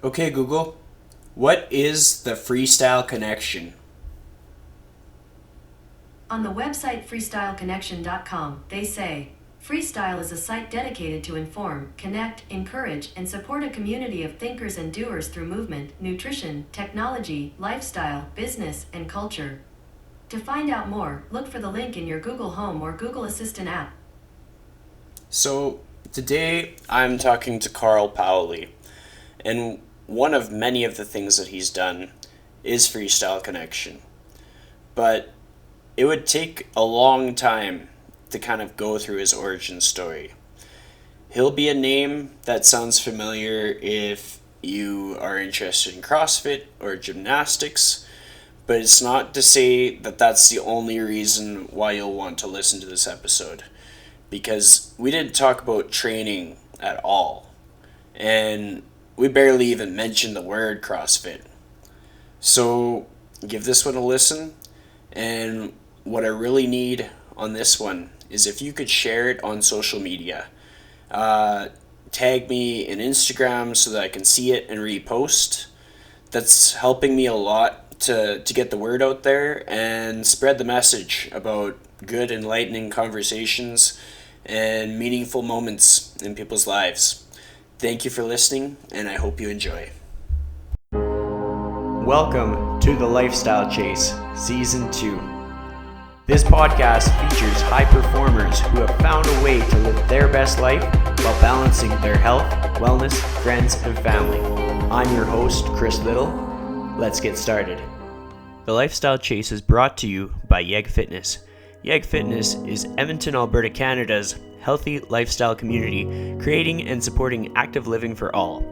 Okay, Google, what is the Freestyle Connection? On the website freestyleconnection.com, they say, Freestyle is a site dedicated to inform, connect, encourage, and support a community of thinkers and doers through movement, nutrition, technology, lifestyle, business, and culture. To find out more, look for the link in your Google Home or Google Assistant app. So, today I'm talking to Carl Paoli, and one of many of the things that he's done is Freestyle Connection. But it would take a long time to kind of go through his origin story. He'll be a name that sounds familiar if you are interested in CrossFit or gymnastics, but it's not to say that that's the only reason why you'll want to listen to this episode, because we didn't talk about training at all, and we barely even mentioned the word CrossFit. So give this one a listen, and what I really need on this one is if you could share it on social media. Uh, Tag me in Instagram so that I can see it and repost. That's helping me a lot to get the word out there and spread the message about good, enlightening conversations and meaningful moments in people's lives. Thank you for listening, and I hope you enjoy. Welcome to the Lifestyle Chase, Season 2. This podcast features high performers who have found a way to live their best life while balancing their health, wellness, friends, and family. I'm your host, Chris Little. Let's get started. The Lifestyle Chase is brought to you by Yeg Fitness. Yeg Fitness is Edmonton, Alberta, Canada's healthy lifestyle community, creating and supporting active living for all.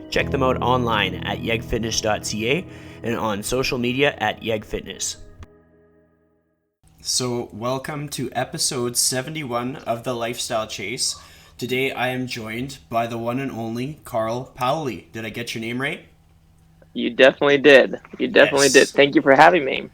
Check them out online at yegfitness.ca and on social media at yegfitness. So, welcome to episode 71 of the Lifestyle Chase. Today I am joined by the one and only Carl Paoli. Did I get your name right? You definitely did. You definitely did. Yes. Thank you for having me.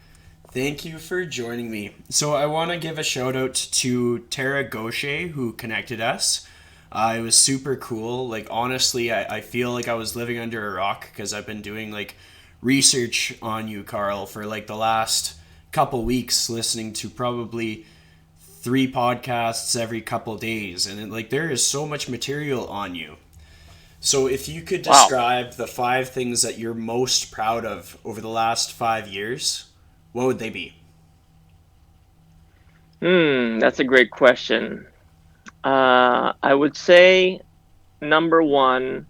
Thank you for joining me. So I want to give a shout out to Tara Gaucher who connected us. It was super cool. Like, honestly, I feel like I was living under a rock because I've been doing like research on you, Carl, for like the last couple weeks, listening to probably 3 podcasts every couple days, and like there is so much material on you. So if you could Wow. describe the 5 things that you're most proud of over the last 5 years, what would they be? That's a great question. I would say number one,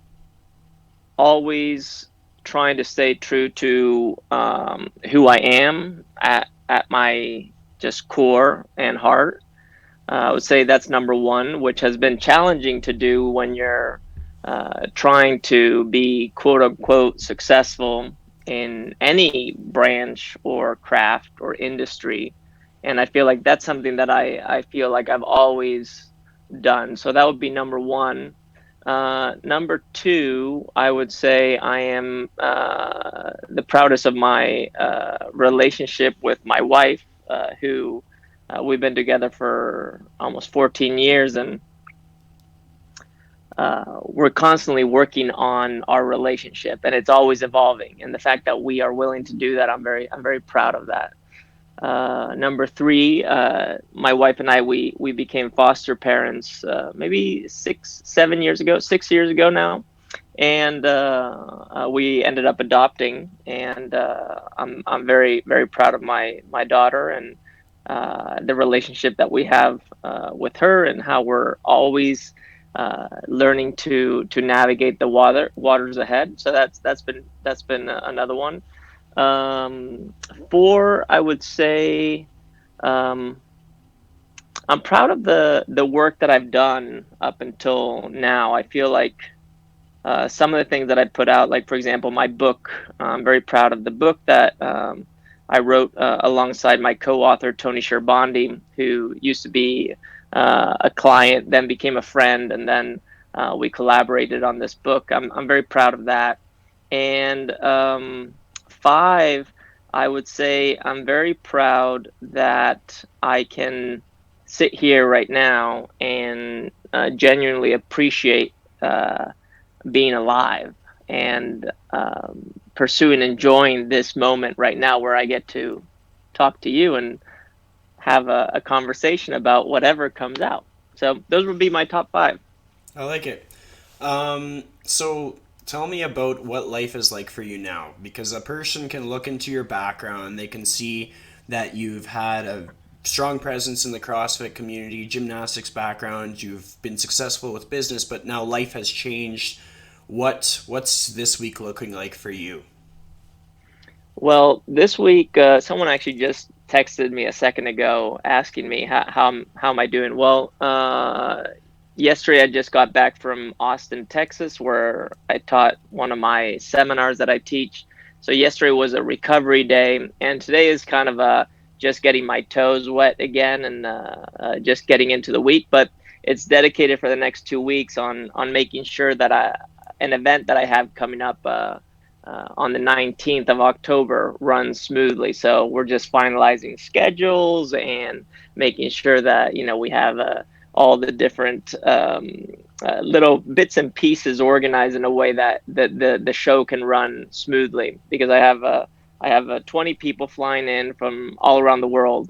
always trying to stay true to who I am at my just core and heart. I would say that's number one, which has been challenging to do when you're trying to be quote unquote successful in any branch or craft or industry. And I feel like that's something that I feel like I've always done. So that would be number one. Number two, I would say I am the proudest of my relationship with my wife, who we've been together for almost 14 years, and we're constantly working on our relationship, and it's always evolving. And the fact that we are willing to do that, I'm very proud of that. Number three, my wife and I, we became foster parents maybe 6 years ago, 6 years ago now, and we ended up adopting. And I'm very proud of my daughter and the relationship that we have with her, and how we're always learning to navigate the waters ahead. So that's been another one. Four, I would say, um, I'm proud of the work that I've done up until now. I feel like some of the things that I put out, like for example, my book. I'm very proud of the book that I wrote alongside my co-author Tony Sherbondi, who used to be a client, then became a friend, and then we collaborated on this book. I'm very proud of that. And five, I would say I'm very proud that I can sit here right now and genuinely appreciate being alive. and pursue and enjoying this moment right now where I get to talk to you and have a conversation about whatever comes out. So those would be my top five. I like it. So tell me about what life is like for you now, because a person can look into your background, they can see that you've had a strong presence in the CrossFit community, gymnastics background, you've been successful with business, but now life has changed. What's this week looking like for you? Well, this week, someone actually just texted me a second ago asking me how am I doing. Well, yesterday I just got back from Austin, Texas, where I taught one of my seminars that I teach. So yesterday was a recovery day, and today is kind of just getting my toes wet again and just getting into the week. But it's dedicated for the next 2 weeks on making sure that an event that I have coming up. On the 19th of October runs smoothly. So we're just finalizing schedules and making sure that, we have all the different little bits and pieces organized in a way that the show can run smoothly, because I have 20 people flying in from all around the world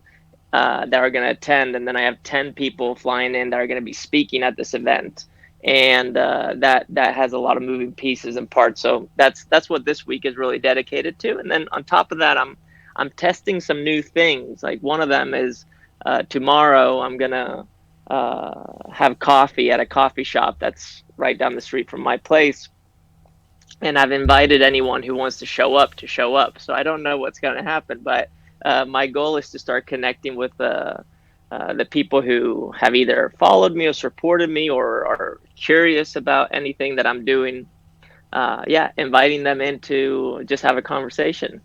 that are going to attend, and then I have 10 people flying in that are going to be speaking at this event, and that has a lot of moving pieces and parts. So that's what this week is really dedicated to. And then on top of that, I'm testing some new things. Like one of them is tomorrow I'm gonna have coffee at a coffee shop that's right down the street from my place, and I've invited anyone who wants to show up to show up. So I don't know what's going to happen, but my goal is to start connecting with the people who have either followed me or supported me or are curious about anything that I'm doing. Yeah, inviting them in to just have a conversation.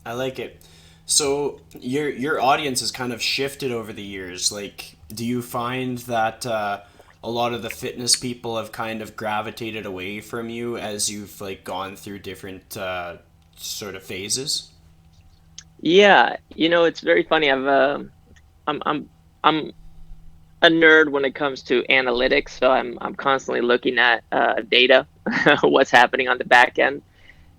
I like it. So your audience has kind of shifted over the years. Like, do you find that a lot of the fitness people have kind of gravitated away from you as you've like gone through different sort of phases? Yeah, it's very funny. I'm a nerd when it comes to analytics, so I'm constantly looking at data, what's happening on the back end.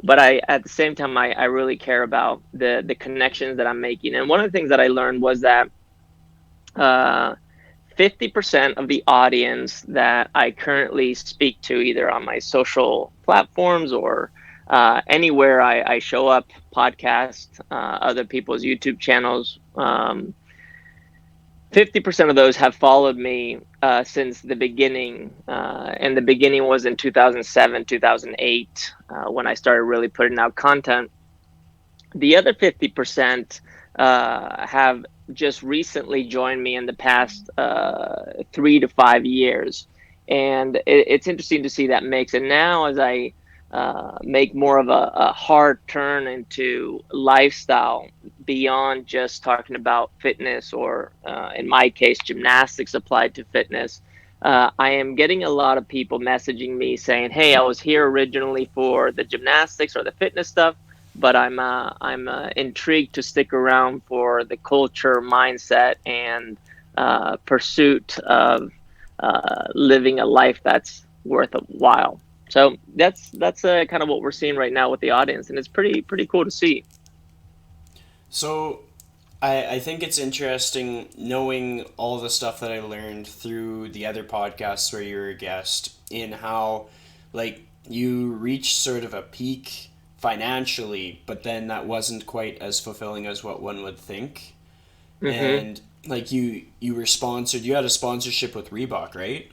But at the same time, I really care about the connections that I'm making. And one of the things that I learned was that uh, 50% of the audience that I currently speak to, either on my social platforms or anywhere I show up, podcast, other people's YouTube channels, 50% of those have followed me since the beginning. And the beginning was in 2007, 2008, when I started really putting out content. The other 50% have just recently joined me in the past 3 to 5 years. And it's interesting to see that mix. And now, as I make more of a hard turn into lifestyle beyond just talking about fitness or, in my case, gymnastics applied to fitness, I am getting a lot of people messaging me saying, "Hey, I was here originally for the gymnastics or the fitness stuff, but I'm intrigued to stick around for the culture, mindset, and pursuit of living a life that's worth a while." So that's kind of what we're seeing right now with the audience, and it's pretty cool to see. So I think it's interesting knowing all the stuff that I learned through the other podcasts where you were a guest in how like you reached sort of a peak financially, but then that wasn't quite as fulfilling as what one would think. Hmm. And like you were sponsored, you had a sponsorship with Reebok, right?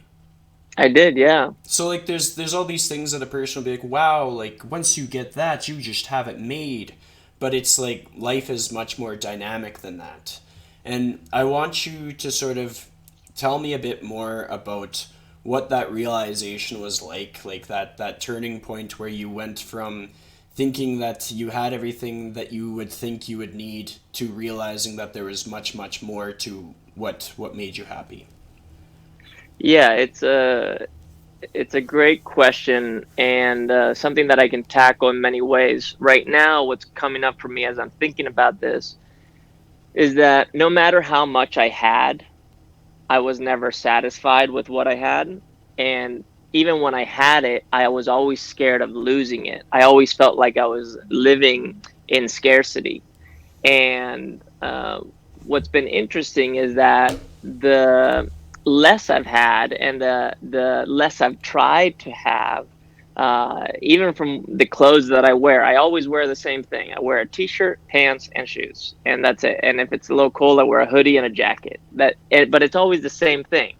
I did, yeah. So like there's all these things that a person will be like, wow, like once you get that, you just have it made. But it's like life is much more dynamic than that. And I want you to sort of tell me a bit more about what that realization was like that turning point where you went from thinking that you had everything that you would think you would need to realizing that there was much more to what made you happy. Yeah, it's a great question, and something that I can tackle in many ways. Right now, what's coming up for me as I'm thinking about this is that no matter how much I had, I was never satisfied with what I had. And even when I had it, I was always scared of losing it. I always felt like I was living in scarcity. And what's been interesting is that the less I've had and the less I've tried to have, even from the clothes that I wear, I always wear the same thing. I wear a t-shirt, pants, and shoes, and that's it. And if it's a little cold, I wear a hoodie and a jacket. But it's always the same thing.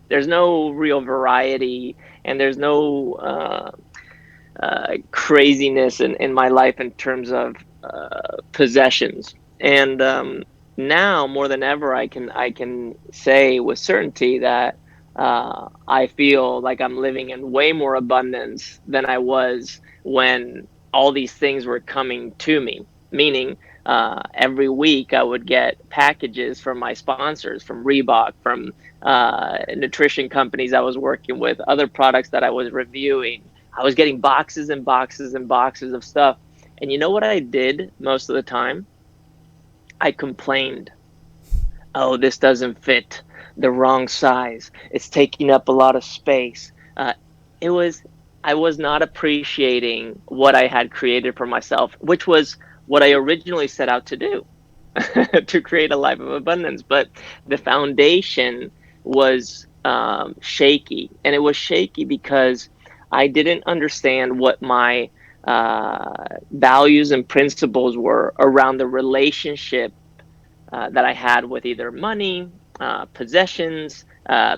There's no real variety, and there's no craziness in my life in terms of possessions. And now more than ever, I can say with certainty that I feel like I'm living in way more abundance than I was when all these things were coming to me. Meaning, every week I would get packages from my sponsors, from Reebok, from nutrition companies I was working with, other products that I was reviewing. I was getting boxes and boxes and boxes of stuff. And you know what I did most of the time? I complained. Oh, this doesn't fit. The wrong size. It's taking up a lot of space. It was, I was not appreciating what I had created for myself, which was what I originally set out to do, to create a life of abundance. But the foundation was shaky. And it was shaky because I didn't understand what my values and principles were around the relationship that I had with either money, possessions,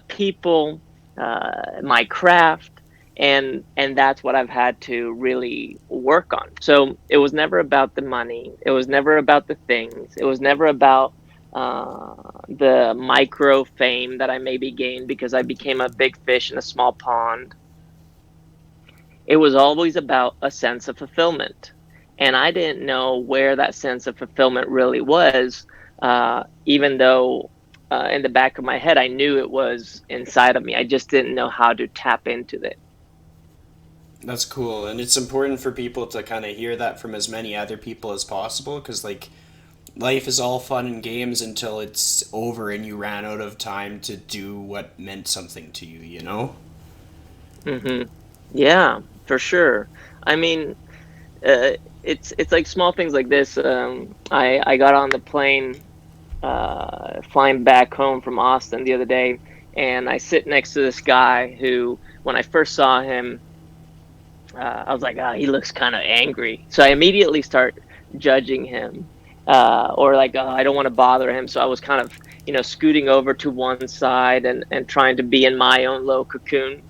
people, my craft, and that's what I've had to really work on. So it was never about the money. It was never about the things. It was never about the micro fame that I maybe gained because I became a big fish in a small pond. It was always about a sense of fulfillment. And I didn't know where that sense of fulfillment really was, even though in the back of my head, I knew it was inside of me. I just didn't know how to tap into it. That's cool, and it's important for people to kind of hear that from as many other people as possible, because like life is all fun and games until it's over and you ran out of time to do what meant something to you, you know? Hmm. Yeah, for sure. I mean, it's like small things like this. I got on the plane flying back home from Austin the other day, and I sit next to this guy who, when I first saw him, I was like, he looks kind of angry. So I immediately start judging him, or like, I don't want to bother him. So I was kind of, scooting over to one side and trying to be in my own little cocoon.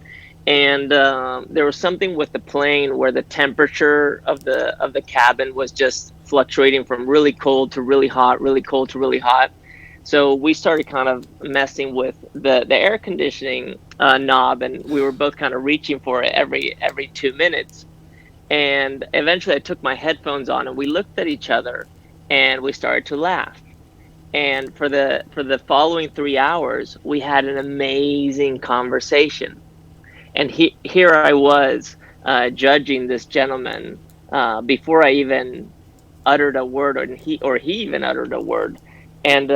And there was something with the plane where the temperature of the cabin was just fluctuating from really cold to really hot, really cold to really hot. So we started kind of messing with the air conditioning knob, and we were both kind of reaching for it every 2 minutes. And eventually, I took my headphones on, and we looked at each other, and we started to laugh. And for the following 3 hours, we had an amazing conversation. And here I was judging this gentleman before I even uttered a word, or he even uttered a word. And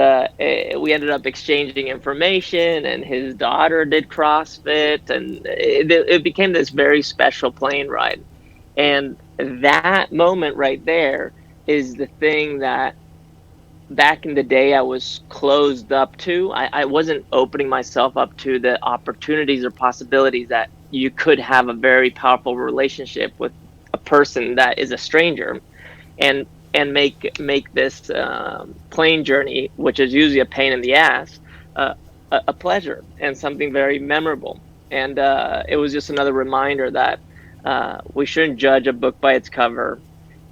we ended up exchanging information, and his daughter did CrossFit, and it became this very special plane ride. And that moment right there is the thing that back in the day I was closed up to. I wasn't opening myself up to the opportunities or possibilities that you could have a very powerful relationship with a person that is a stranger, and make this plane journey, which is usually a pain in the ass, a pleasure and something very memorable. And it was just another reminder that we shouldn't judge a book by its cover,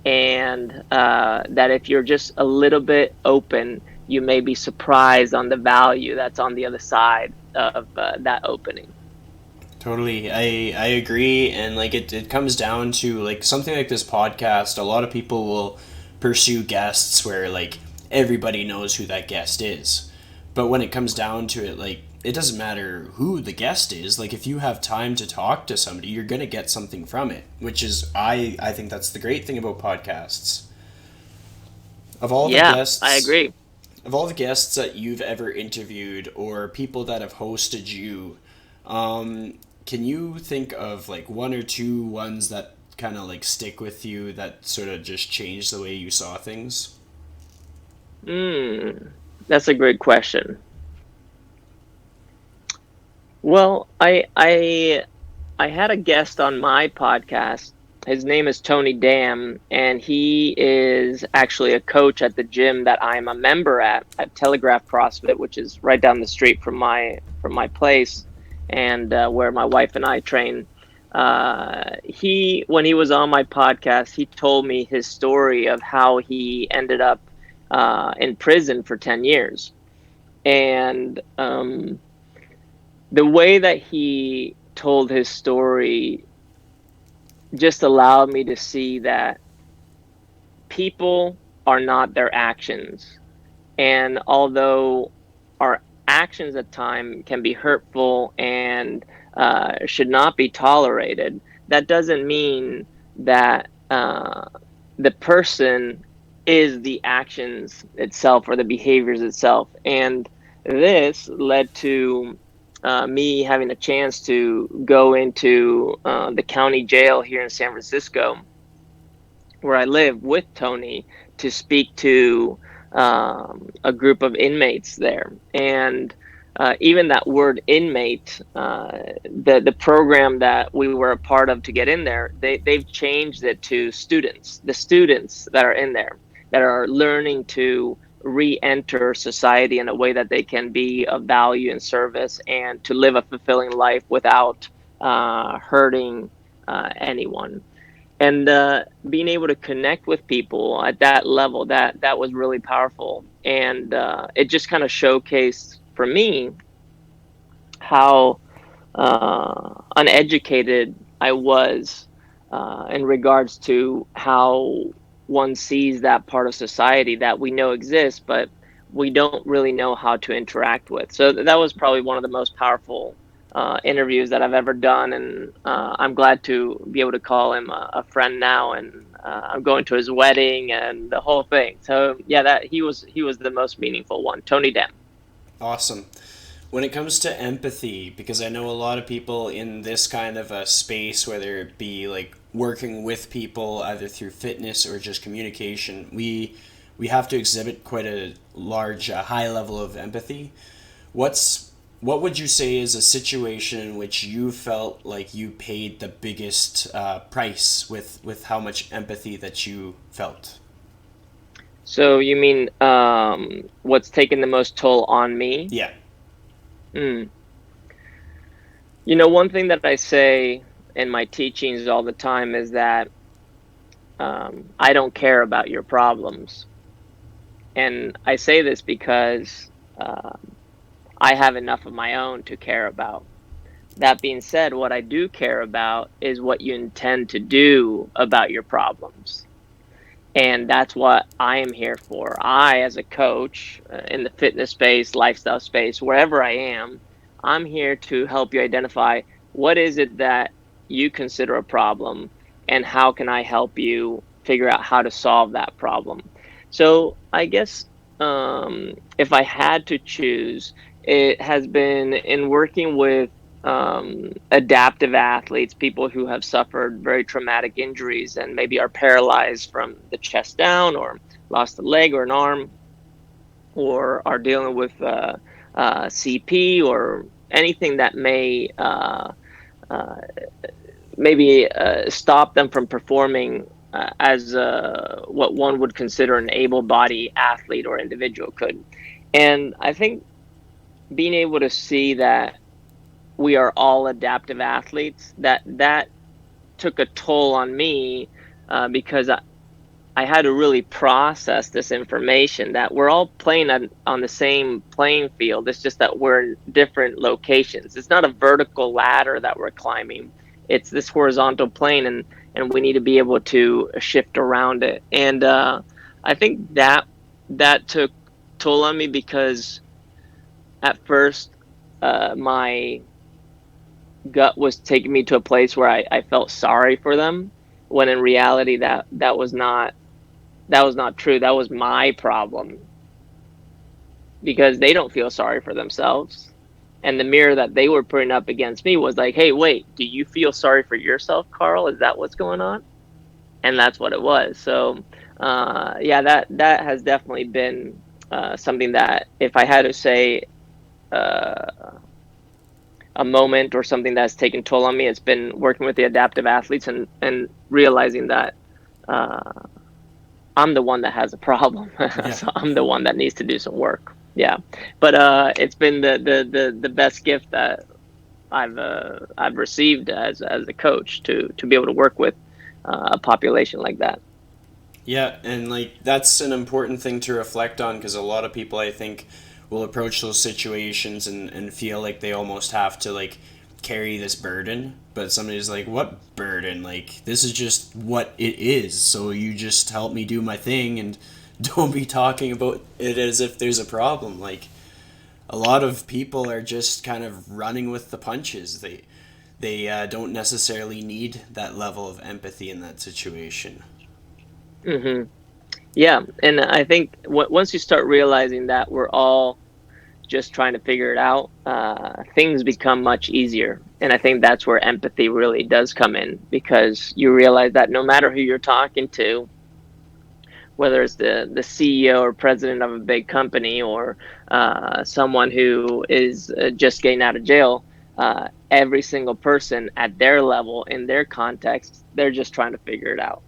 and that if you're just a little bit open, you may be surprised on the value that's on the other side of that opening. Totally. I agree, and like it comes down to like something like this podcast, a lot of people will pursue guests where like everybody knows who that guest is. But when it comes down to it, like it doesn't matter who the guest is. Like if you have time to talk to somebody, you're going to get something from it, which is I think that's the great thing about podcasts. Of all the Yeah, I guests agree. of all the guests that you've ever interviewed or people that have hosted you, um, can you think of like one or two ones that kind of like stick with you that sort of just changed the way you saw things? Mm, that's a great question. Well, I had a guest on my podcast. His name is Tony Dam, and he is actually a coach at the gym that I'm a member at Telegraph CrossFit, which is right down the street from my place, and where my wife and I train. He When he was on my podcast, he told me his story of how he ended up in prison for 10 years, and the way that he told his story just allowed me to see that people are not their actions. And although our actions at times can be hurtful and should not be tolerated, that doesn't mean that the person is the actions itself or the behaviors itself. And this led to me having a chance to go into the county jail here in San Francisco, where I live, with Tony to speak to a group of inmates there. And even that word inmate, the program that we were a part of to get in there, they've changed it to students, the students that are in there that are learning to re-enter society in a way that they can be of value and service and to live a fulfilling life without hurting anyone. And being able to connect with people at that level, that was really powerful. And it just kind of showcased for me how uneducated I was in regards to how one sees that part of society that we know exists, but we don't really know how to interact with. So that was probably one of the most powerful interviews that I've ever done, and I'm glad to be able to call him a friend now. And I'm going to his wedding and the whole thing. So yeah, that he was the most meaningful one, Tony Dem. Awesome. When it comes to empathy, because I know a lot of people in this kind of a space, whether it be like working with people either through fitness or just communication, we have to exhibit quite a large, high level of empathy. What would you say is a situation in which you felt like you paid the biggest price with how much empathy that you felt? So you mean what's taken the most toll on me? Yeah. Mm. You know, one thing that I say in my teachings all the time is that I don't care about your problems. And I say this because I have enough of my own to care about. That being said, what I do care about is what you intend to do about your problems. And that's what I am here for. I, as a coach in the fitness space, lifestyle space, wherever I am, I'm here to help you identify what is it that you consider a problem and how can I help you figure out how to solve that problem. So I guess if I had to choose, it has been in working with adaptive athletes, people who have suffered very traumatic injuries and maybe are paralyzed from the chest down, or lost a leg or an arm, or are dealing with CP or anything that may uh, maybe stop them from performing as what one would consider an able-bodied athlete or individual could. And I think being able to see that we are all adaptive athletes, that took a toll on me because I had to really process this information that we're all playing on the same playing field. It's just that we're in different locations. It's not a vertical ladder that we're climbing. It's this horizontal plane, and we need to be able to shift around it. And I think that took toll on me because at first my gut was taking me to a place where I felt sorry for them, when in reality that was not true. That was my problem, because they don't feel sorry for themselves. And the mirror that they were putting up against me was like, hey, wait, do you feel sorry for yourself, Carl? Is that what's going on? And that's what it was. So, yeah, that has definitely been something that, if I had to say uh, a moment or something that's taken toll on me, it's been working with the adaptive athletes and realizing that uh, I'm the one that has a problem. Yeah. So I'm the one that needs to do some work. Yeah, but it's been the best gift that I've received as a coach to be able to work with a population like that. Yeah, and like that's an important thing to reflect on because a lot of people I think will approach those situations and feel like they almost have to like carry this burden. But somebody's like, what burden? Like, this is just what it is. So you just help me do my thing and don't be talking about it as if there's a problem. Like, a lot of people are just kind of running with the punches. They don't necessarily need that level of empathy in that situation. Hmm. Yeah, and I think once you start realizing that we're all just trying to figure it out, things become much easier. And I think that's where empathy really does come in, because you realize that no matter who you're talking to, whether it's the CEO or president of a big company, or someone who is just getting out of jail, every single person at their level, in their context, they're just trying to figure it out.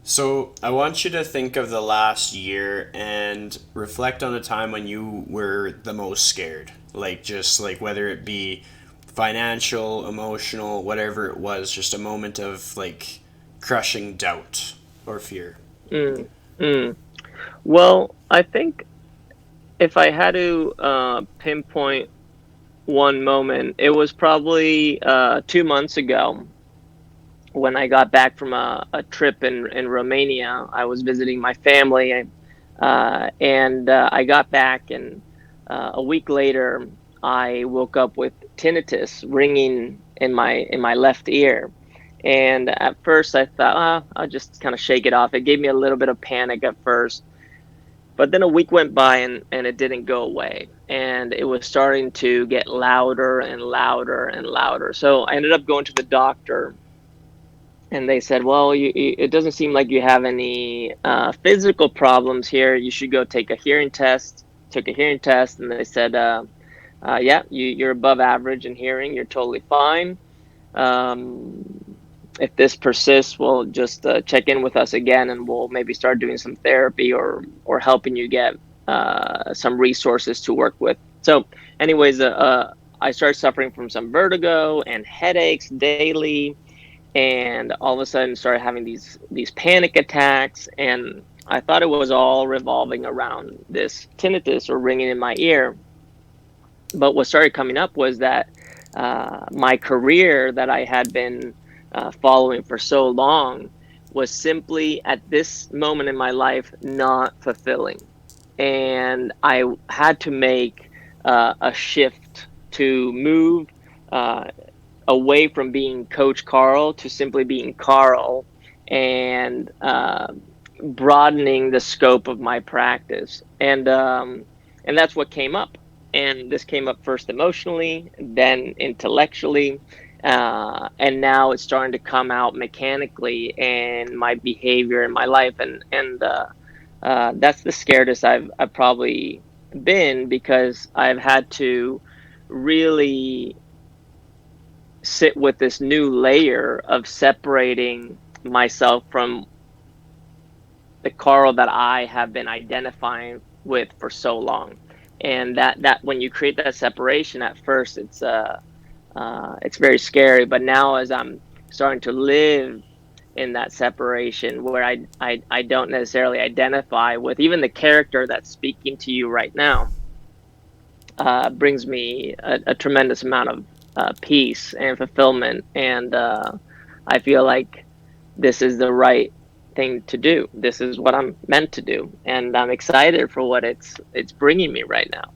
So, I want you to think of the last year and reflect on a time when you were the most scared. Like, just like whether it be financial, emotional, whatever it was, just a moment of like crushing doubt or fear. Mm, mm. Well, I think if I had to pinpoint one moment, it was probably 2 months ago when I got back from a trip in Romania. I was visiting my family, and I got back, and a week later, I woke up with tinnitus ringing in my left ear. And at first, I thought, I'll just kind of shake it off. It gave me a little bit of panic at first, but then a week went by, and it didn't go away. And it was starting to get louder and louder and louder. So I ended up going to the doctor, and they said, well, it doesn't seem like you have any physical problems here. You should go take a hearing test. Took a hearing test, and they said, yeah, you're above average in hearing. You're totally fine. Um, if this persists, we'll just check in with us again, and we'll maybe start doing some therapy, or helping you get some resources to work with. So, anyways, I started suffering from some vertigo and headaches daily, and all of a sudden started having these panic attacks, and I thought it was all revolving around this tinnitus or ringing in my ear. But what started coming up was that my career that I had been following for so long was simply, at this moment in my life, not fulfilling. And I had to make a shift to move uh, away from being Coach Carl to simply being Carl, and broadening the scope of my practice. And that's what came up. And this came up first emotionally, then intellectually, and now it's starting to come out mechanically in my behavior in my life. And that's the scariest I've probably been, because I've had to really sit with this new layer of separating myself from the Carl that I have been identifying with for so long. And that when you create that separation, at first it's very scary. But now, as I'm starting to live in that separation, where I don't necessarily identify with even the character that's speaking to you right now, brings me a tremendous amount of peace and fulfillment. And I feel like this is the right thing to do. This is what I'm meant to do, and I'm excited for what it's bringing me right now.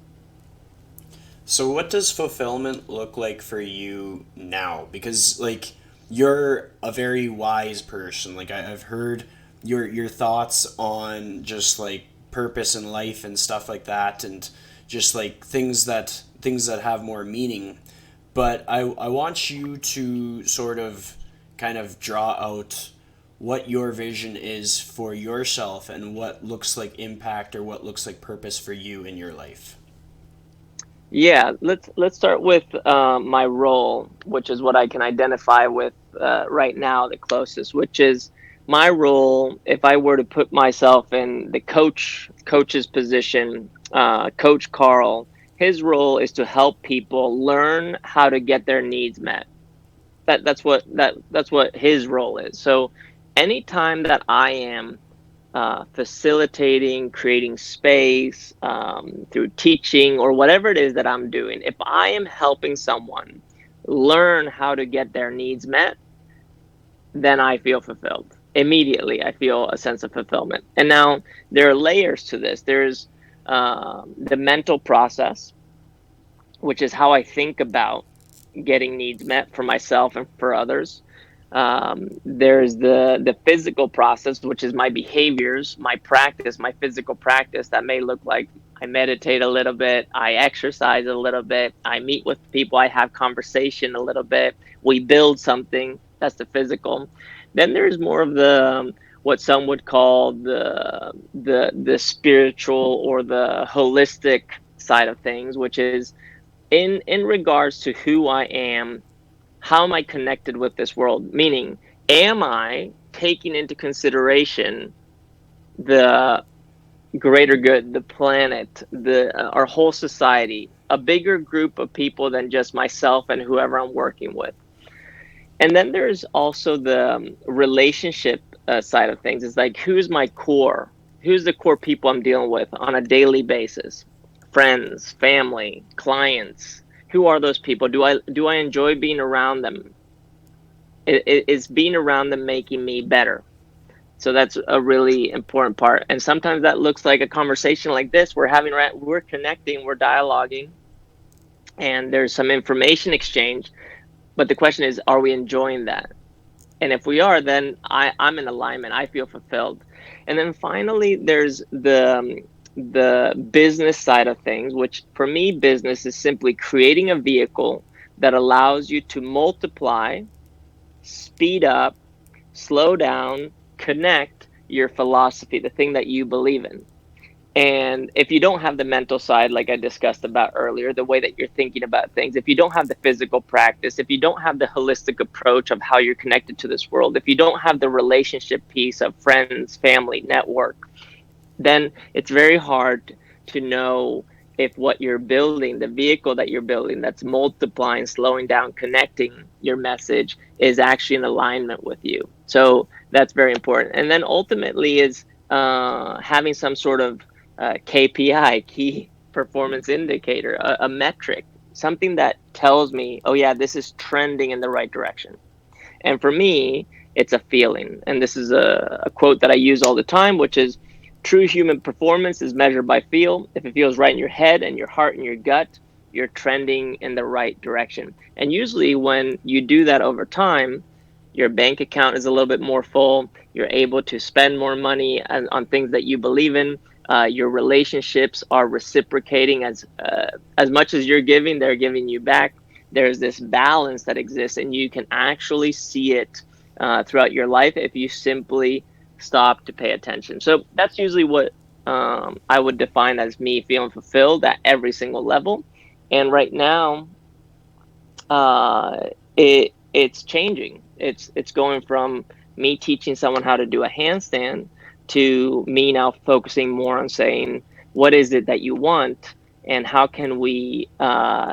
So, what does fulfillment look like for you now? Because, like, you're a very wise person. Like, I've heard your thoughts on just like purpose in life and stuff like that, and just like things that have more meaning. But I want you to sort of kind of draw out what your vision is for yourself and what looks like impact or what looks like purpose for you in your life. Yeah, let's start with my role, which is what I can identify with right now the closest, which is my role. If I were to put myself in the coach's position, Coach Carl, his role is to help people learn how to get their needs met. That's what his role is. So anytime that I am facilitating, creating space through teaching or whatever it is that I'm doing, if I am helping someone learn how to get their needs met, then I feel fulfilled. Immediately, I feel a sense of fulfillment. And now there are layers to this. There's the mental process, which is how I think about getting needs met for myself and for others. There's the physical process, which is my behaviors, my practice, my physical practice. That may look like I meditate a little bit, I exercise a little bit, I meet with people, I have conversation a little bit, we build something. That's the physical. Then there's more of the what some would call the spiritual or the holistic side of things, which is in regards to who I am, how am I connected with this world? Meaning, am I taking into consideration the greater good, the planet, the our whole society, a bigger group of people than just myself and whoever I'm working with? And then there's also the relationship side of things. It's like, who's my core? Who's the core people I'm dealing with on a daily basis? Friends, family, clients. Who are those people? Do I enjoy being around them? Is being around them making me better? So that's a really important part. And sometimes that looks like a conversation like this. We're connecting, we're dialoguing, and there's some information exchange. But the question is, are we enjoying that? And if we are, then I'm in alignment. I feel fulfilled. And then finally, there's the business side of things, which for me, business is simply creating a vehicle that allows you to multiply, speed up, slow down, connect your philosophy, the thing that you believe in. And if you don't have the mental side, like I discussed about earlier, the way that you're thinking about things, if you don't have the physical practice, if you don't have the holistic approach of how you're connected to this world, if you don't have the relationship piece of friends, family, network, then it's very hard to know if what you're building, the vehicle that you're building that's multiplying, slowing down, connecting your message is actually in alignment with you. So that's very important. And then ultimately is having some sort of KPI, key performance indicator, a metric, something that tells me, oh yeah, this is trending in the right direction. And for me, it's a feeling. And this is a quote that I use all the time, which is true human performance is measured by feel. If it feels right in your head and your heart and your gut, you're trending in the right direction. And usually when you do that over time, your bank account is a little bit more full. You're able to spend more money on things that you believe in. Your relationships are reciprocating as much as you're giving, they're giving you back. There's this balance that exists, and you can actually see it throughout your life if you simply stop to pay attention. So that's usually what I would define as me feeling fulfilled at every single level. And right now, it's changing. It's going from me teaching someone how to do a handstand to me now focusing more on saying, what is it that you want, and how can we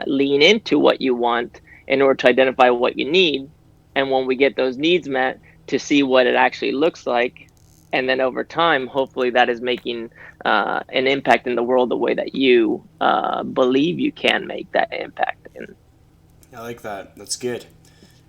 lean into what you want in order to identify what you need, and when we get those needs met, to see what it actually looks like, and then over time, hopefully, that is making an impact in the world the way that you believe you can make that impact. And I like that. That's good.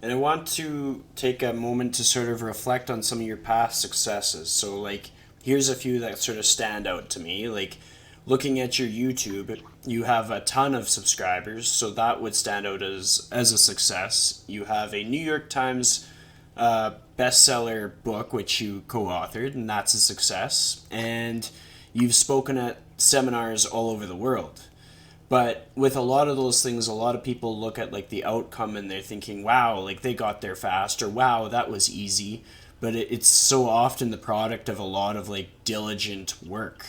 And I want to take a moment to sort of reflect on some of your past successes. So, like, here's a few that sort of stand out to me. Like, looking at your YouTube, you have a ton of subscribers, so that would stand out as a success. You have a New York Times bestseller book, which you co-authored, and that's a success. And you've spoken at seminars all over the world. But with a lot of those things, a lot of people look at like the outcome and they're thinking, wow, like they got there fast, or wow, that was easy. But it's so often the product of a lot of like diligent work.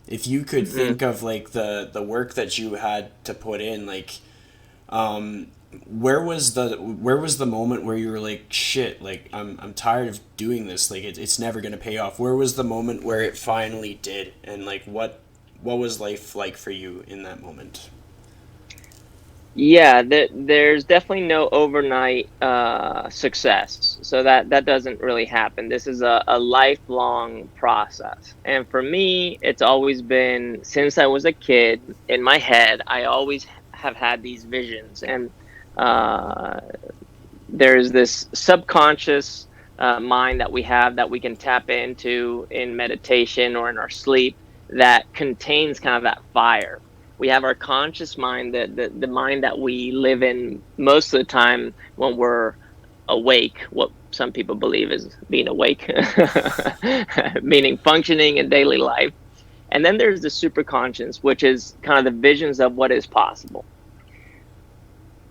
If you could Hmm. think of like the work that you had to put in, like um, where was the moment where you were like, shit, like I'm tired of doing this, like it's never gonna pay off? Where was the moment where it finally did, and like what was life like for you in that moment? Yeah, there's definitely no overnight success. So that doesn't really happen. This is a lifelong process. And for me, it's always been since I was a kid in my head, I always have had these visions. And uh, there's this subconscious mind that we have that we can tap into in meditation or in our sleep that contains kind of that fire. We have our conscious mind, the mind that we live in most of the time when we're awake, what some people believe is being awake, meaning functioning in daily life. And then there's the superconscious, which is kind of the visions of what is possible.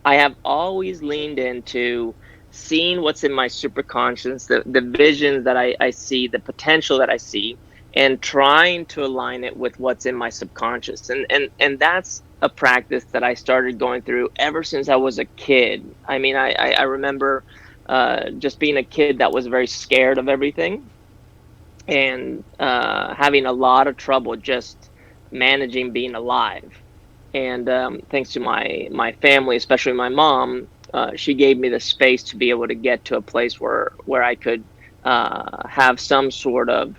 I have always leaned into seeing what's in my superconscious, the visions that I see, the potential that I see, and trying to align it with what's in my subconscious. And that's a practice that I started going through ever since I was a kid. I mean, I remember just being a kid that was very scared of everything and having a lot of trouble just managing being alive. And thanks to my family, especially my mom, she gave me the space to be able to get to a place where I could have some sort of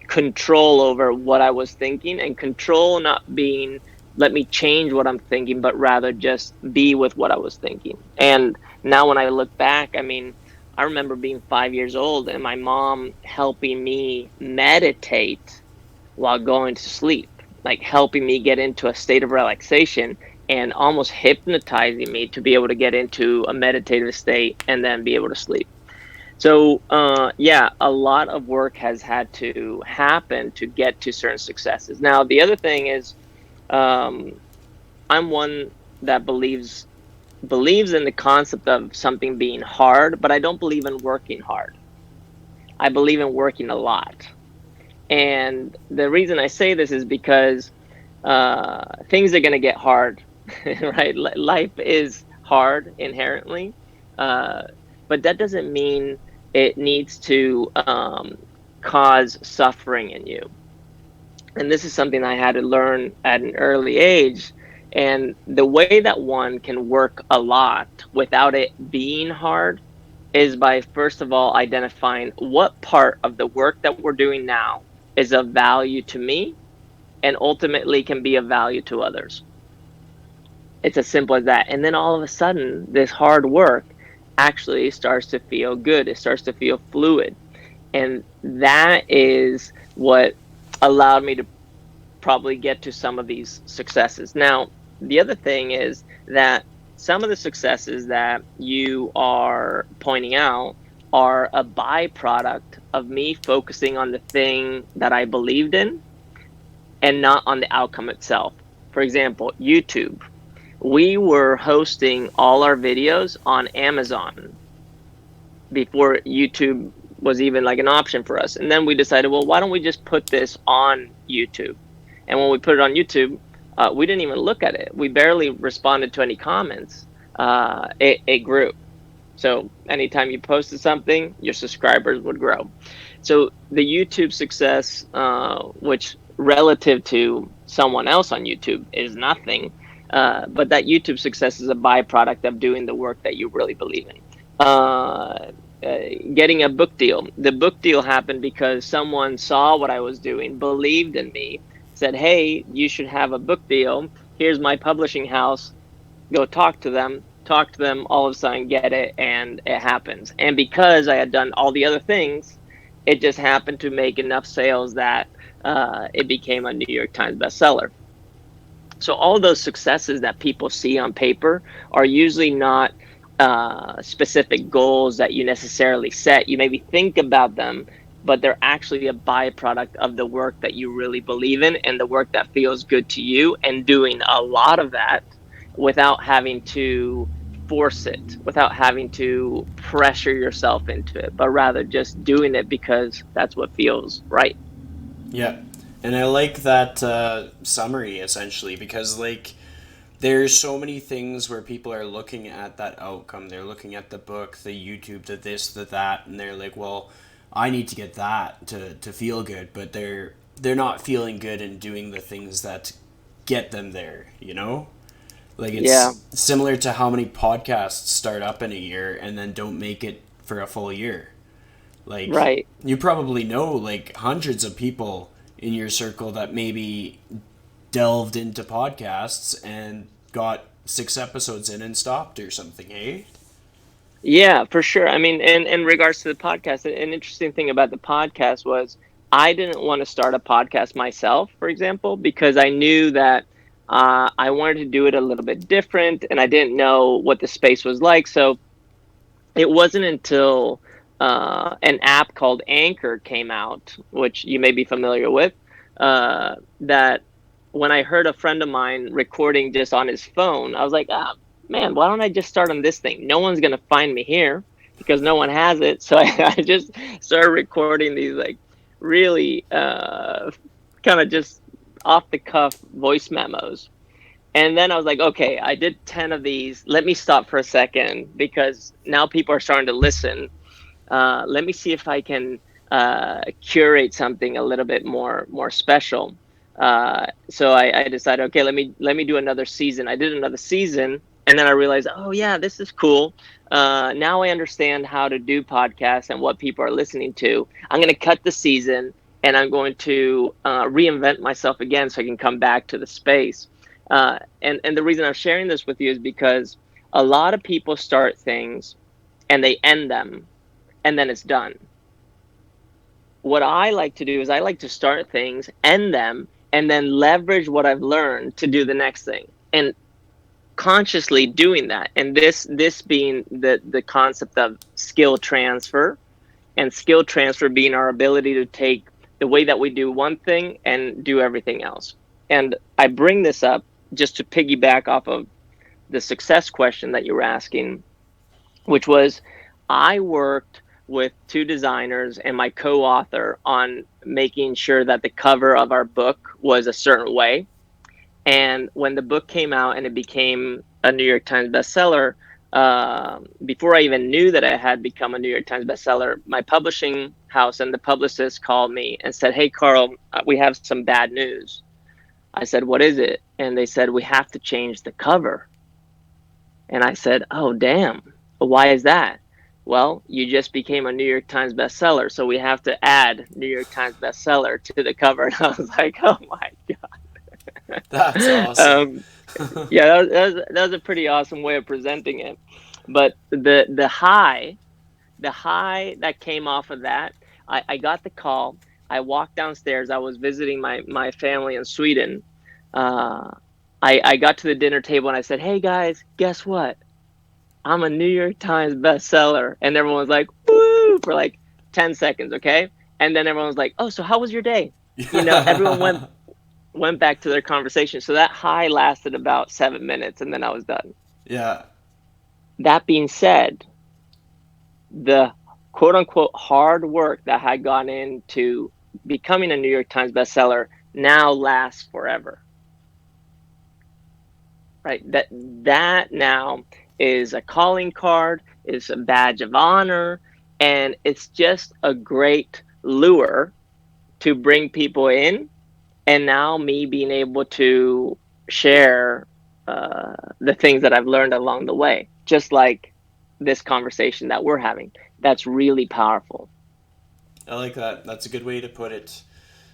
control over what I was thinking, and control not being let me change what I'm thinking, but rather just be with what I was thinking. And now when I look back, I mean, I remember being 5 years old and my mom helping me meditate while going to sleep, like helping me get into a state of relaxation and almost hypnotizing me to be able to get into a meditative state and then be able to sleep. So, yeah, a lot of work has had to happen to get to certain successes. Now, the other thing is, um, I'm one that believes in the concept of something being hard, but I don't believe in working hard. I believe in working a lot. And the reason I say this is because things are going to get hard, right? Life is hard inherently, uh, but that doesn't mean it needs to cause suffering in you. And this is something I had to learn at an early age. And the way that one can work a lot without it being hard is by first of all identifying what part of the work that we're doing now is of value to me and ultimately can be of value to others. It's as simple as that. And then all of a sudden, this hard work actually starts to feel good. It starts to feel fluid. And that is what allowed me to probably get to some of these successes. Now, the other thing is that some of the successes that you are pointing out are a byproduct of me focusing on the thing that I believed in and not on the outcome itself. For example, YouTube. We were hosting all our videos on Amazon before YouTube was even like an option for us. And then we decided, well, why don't we just put this on YouTube? And when we put it on YouTube, we didn't even look at it. We barely responded to any comments. It grew. So anytime you posted something, your subscribers would grow. So the YouTube success, which relative to someone else on YouTube is nothing, but that YouTube success is a byproduct of doing the work that you really believe in. Getting a book deal. The book deal happened because someone saw what I was doing, believed in me, said, "Hey, you should have a book deal. Here's my publishing house. Go talk to them." Talk to them, all of a sudden get it, and it happens. And because I had done all the other things, it just happened to make enough sales that it became a New York Times bestseller. So all those successes that people see on paper are usually not specific goals that you necessarily set. You maybe think about them but they're actually a byproduct of the work that you really believe in and the work that feels good to you, and doing a lot of that without having to force it, without having to pressure yourself into it, but rather just doing it because that's what feels right. Yeah. And I like that summary essentially because like there's so many things where people are looking at that outcome. They're looking at the book, the YouTube, the this, the that, and they're like, well, I need to get that to feel good, but they're not feeling good and doing the things that get them there, you know? Like Yeah, it's similar to how many podcasts start up in a year and then don't make it for a full year. Like right. you probably know like hundreds of people in your circle that maybe delved into podcasts and got 6 episodes in and stopped or something, hey? Yeah, for sure. I mean, in regards to the podcast, an interesting thing about the podcast was I didn't want to start a podcast myself, for example, because I knew that I wanted to do it a little bit different, and I didn't know what the space was like. So it wasn't until an app called Anchor came out, which you may be familiar with, that when I heard a friend of mine recording just on his phone, I was like, ah, man, why don't I just start on this thing? No one's going to find me here because no one has it. So I just started recording these like really kind of just off the cuff voice memos. And then I was like, okay, I did 10 of these. Let me stop for a second because now people are starting to listen. Let me see if I can curate something a little bit more special. So I decided, okay, let me do another season. I did another season, and then I realized, oh yeah, this is cool. Now I understand how to do podcasts and what people are listening to. I'm going to cut the season, and I'm going to reinvent myself again so I can come back to the space. And the reason I'm sharing this with you is because a lot of people start things and they end them, and then it's done. What I like to do is I like to start things, end them, and then leverage what I've learned to do the next thing. And consciously doing that. And this being the concept of skill transfer, and skill transfer being our ability to take the way that we do one thing and do everything else. And I bring this up just to piggyback off of the success question that you were asking, which was I worked with two designers and my co-author on making sure that the cover of our book was a certain way. And when the book came out and it became a New York Times bestseller, before I even knew that I had become a New York Times bestseller, my publishing house and the publicist called me and said, "Hey, Carl, we have some bad news." I said, "What is it?" And they said, "We have to change the cover." And I said, "Oh, damn. Why is that?" "Well, you just became a New York Times bestseller, so we have to add New York Times bestseller to the cover." And I was like, "Oh my That's God." awesome. Yeah, that was a pretty awesome way of presenting it. But the high that came off of that, I got the call. I walked downstairs. I was visiting my family in Sweden. Uh, I got to the dinner table and I said, "Hey guys, guess what? I'm a New York Times bestseller." And everyone was like, "Woo!" for like 10 seconds, okay? And then everyone was like, "Oh, so how was your day?" Everyone went Yeah. went back to their conversation. So that high lasted about 7 minutes, and then I was done. Yeah. That being said, the quote unquote hard work that had gone into becoming a New York Times bestseller now lasts forever. Right? That now is a calling card, is a badge of honor, and it's just a great lure to bring people in. And now me being able to share the things that I've learned along the way, just like this conversation that we're having. That's really powerful. I like that. That's a good way to put it.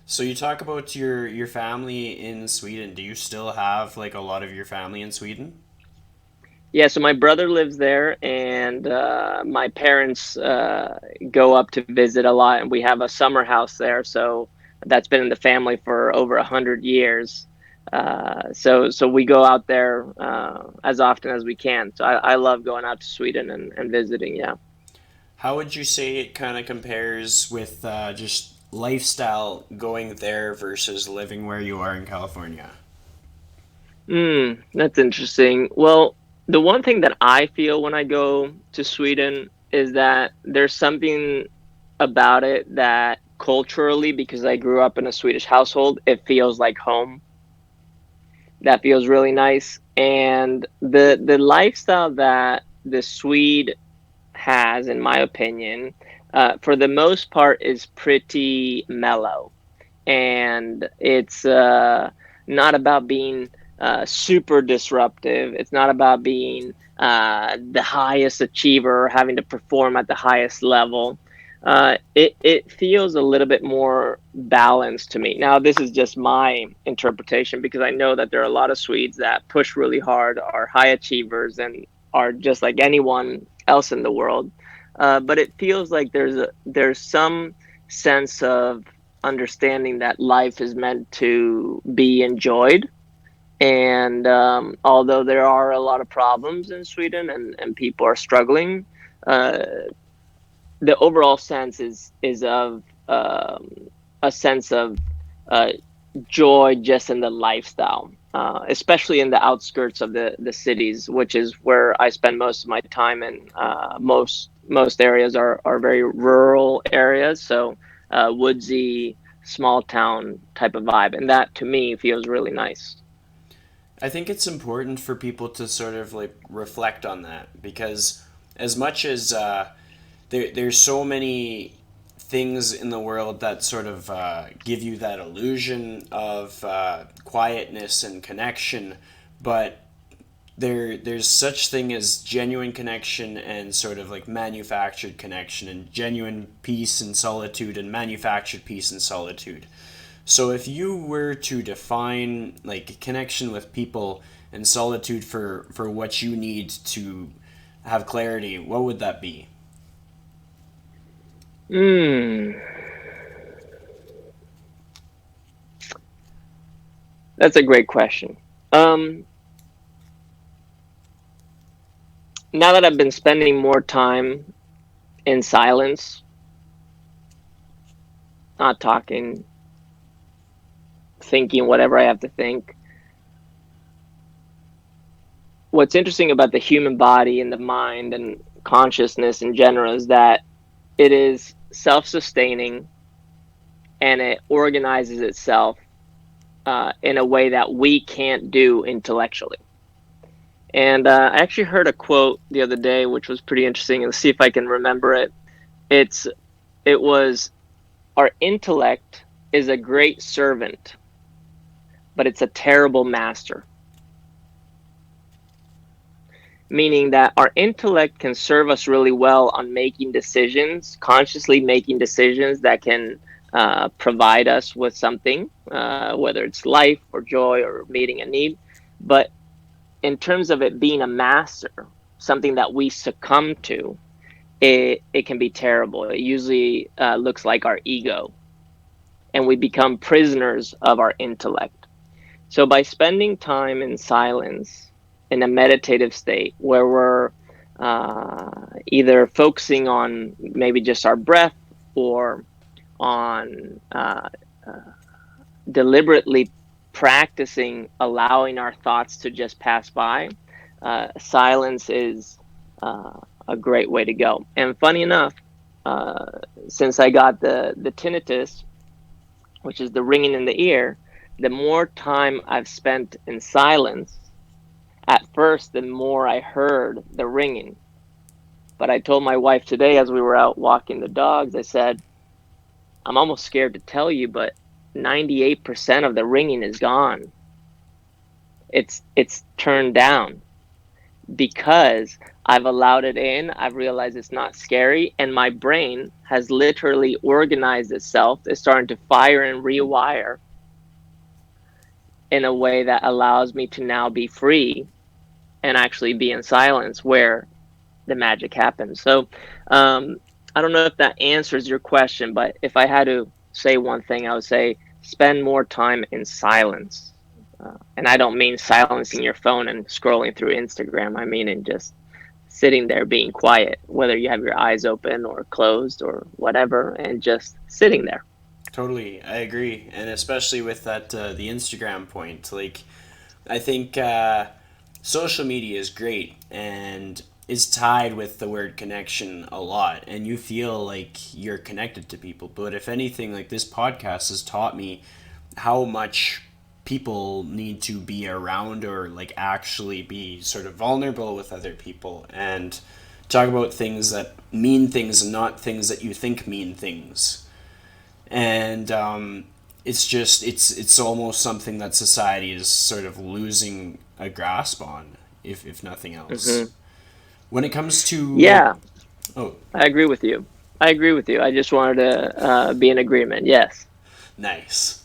So you talk about your family in Sweden. Do you still have like a lot of your family in Sweden? Yeah, so my brother lives there, and my parents go up to visit a lot, and we have a summer house there. So that's been in the family for over 100 years. So we go out there as often as we can. So I love going out to Sweden and visiting. Yeah. How would you say it kind of compares with just lifestyle going there versus living where you are in California? That's interesting. Well, the one thing that I feel when I go to Sweden is that there's something about it that culturally, because I grew up in a Swedish household, it feels like home. That feels really nice. And the lifestyle that the Swede has, in my opinion, for the most part, is pretty mellow, and it's not about being super disruptive. It's not about being the highest achiever, having to perform at the highest level. It feels a little bit more balanced to me. Now, this is just my interpretation because I know that there are a lot of Swedes that push really hard, are high achievers, and are just like anyone else in the world. But it feels like there's some sense of understanding that life is meant to be enjoyed. And although there are a lot of problems in Sweden and people are struggling, uh, the overall sense is of a sense of uh, joy just in the lifestyle, especially in the outskirts of the cities, which is where I spend most of my time. And most areas are very rural areas, so woodsy, small town type of vibe, and that to me feels really nice. I think it's important for people to sort of like reflect on that because as much as there's so many things in the world that sort of give you that illusion of quietness and connection, but there's such thing as genuine connection and sort of like manufactured connection and genuine peace and solitude and manufactured peace and solitude. So if you were to define like connection with people and solitude for what you need to have clarity, what would that be? Mm, that's a great question. Um, Now that I've been spending more time in silence, not talking, thinking whatever I have to think, what's interesting about the human body and the mind and consciousness in general is that it is self-sustaining, and it organizes itself in a way that we can't do intellectually. And I actually heard a quote the other day, which was pretty interesting. And see if I can remember it. It's it was, our intellect is a great servant, but it's a terrible master. Meaning that our intellect can serve us really well on making decisions, consciously making decisions that can provide us with something, whether it's life or joy or meeting a need. But in terms of it being a master, something that we succumb to, it can be terrible. It usually looks like our ego, and we become prisoners of our intellect. So by spending time in silence, in a meditative state where we're either focusing on maybe just our breath, or on deliberately practicing allowing our thoughts to just pass by, silence is a great way to go. And funny enough, uh, since I got the tinnitus, which is the ringing in the ear, the more time I've spent in silence, at first, the more I heard the ringing. But I told my wife today as we were out walking the dogs, I said, I'm almost scared to tell you, but 98% of the ringing is gone. It's turned down because I've allowed it in. I've realized it's not scary, and my brain has literally organized itself. It's starting to fire and rewire in a way that allows me to now be free and actually be in silence where the magic happens. So I don't know if that answers your question, but if I had to say one thing, I would say spend more time in silence. And I don't mean silencing your phone and scrolling through Instagram. I mean in just sitting there being quiet, whether you have your eyes open or closed or whatever, and just sitting there. Totally, I agree, and especially with that the Instagram point. Like, I think social media is great and is tied with the word connection a lot, and you feel like you're connected to people. But if anything, like this podcast has taught me how much people need to be around or like actually be sort of vulnerable with other people and talk about things that mean things and not things that you think mean things. And it's just it's almost something that society is sort of losing a grasp on, if nothing else. Hmm. When it comes to like, Yeah, oh, I agree with you. I agree with you. I just wanted to be in agreement. Yes. nice.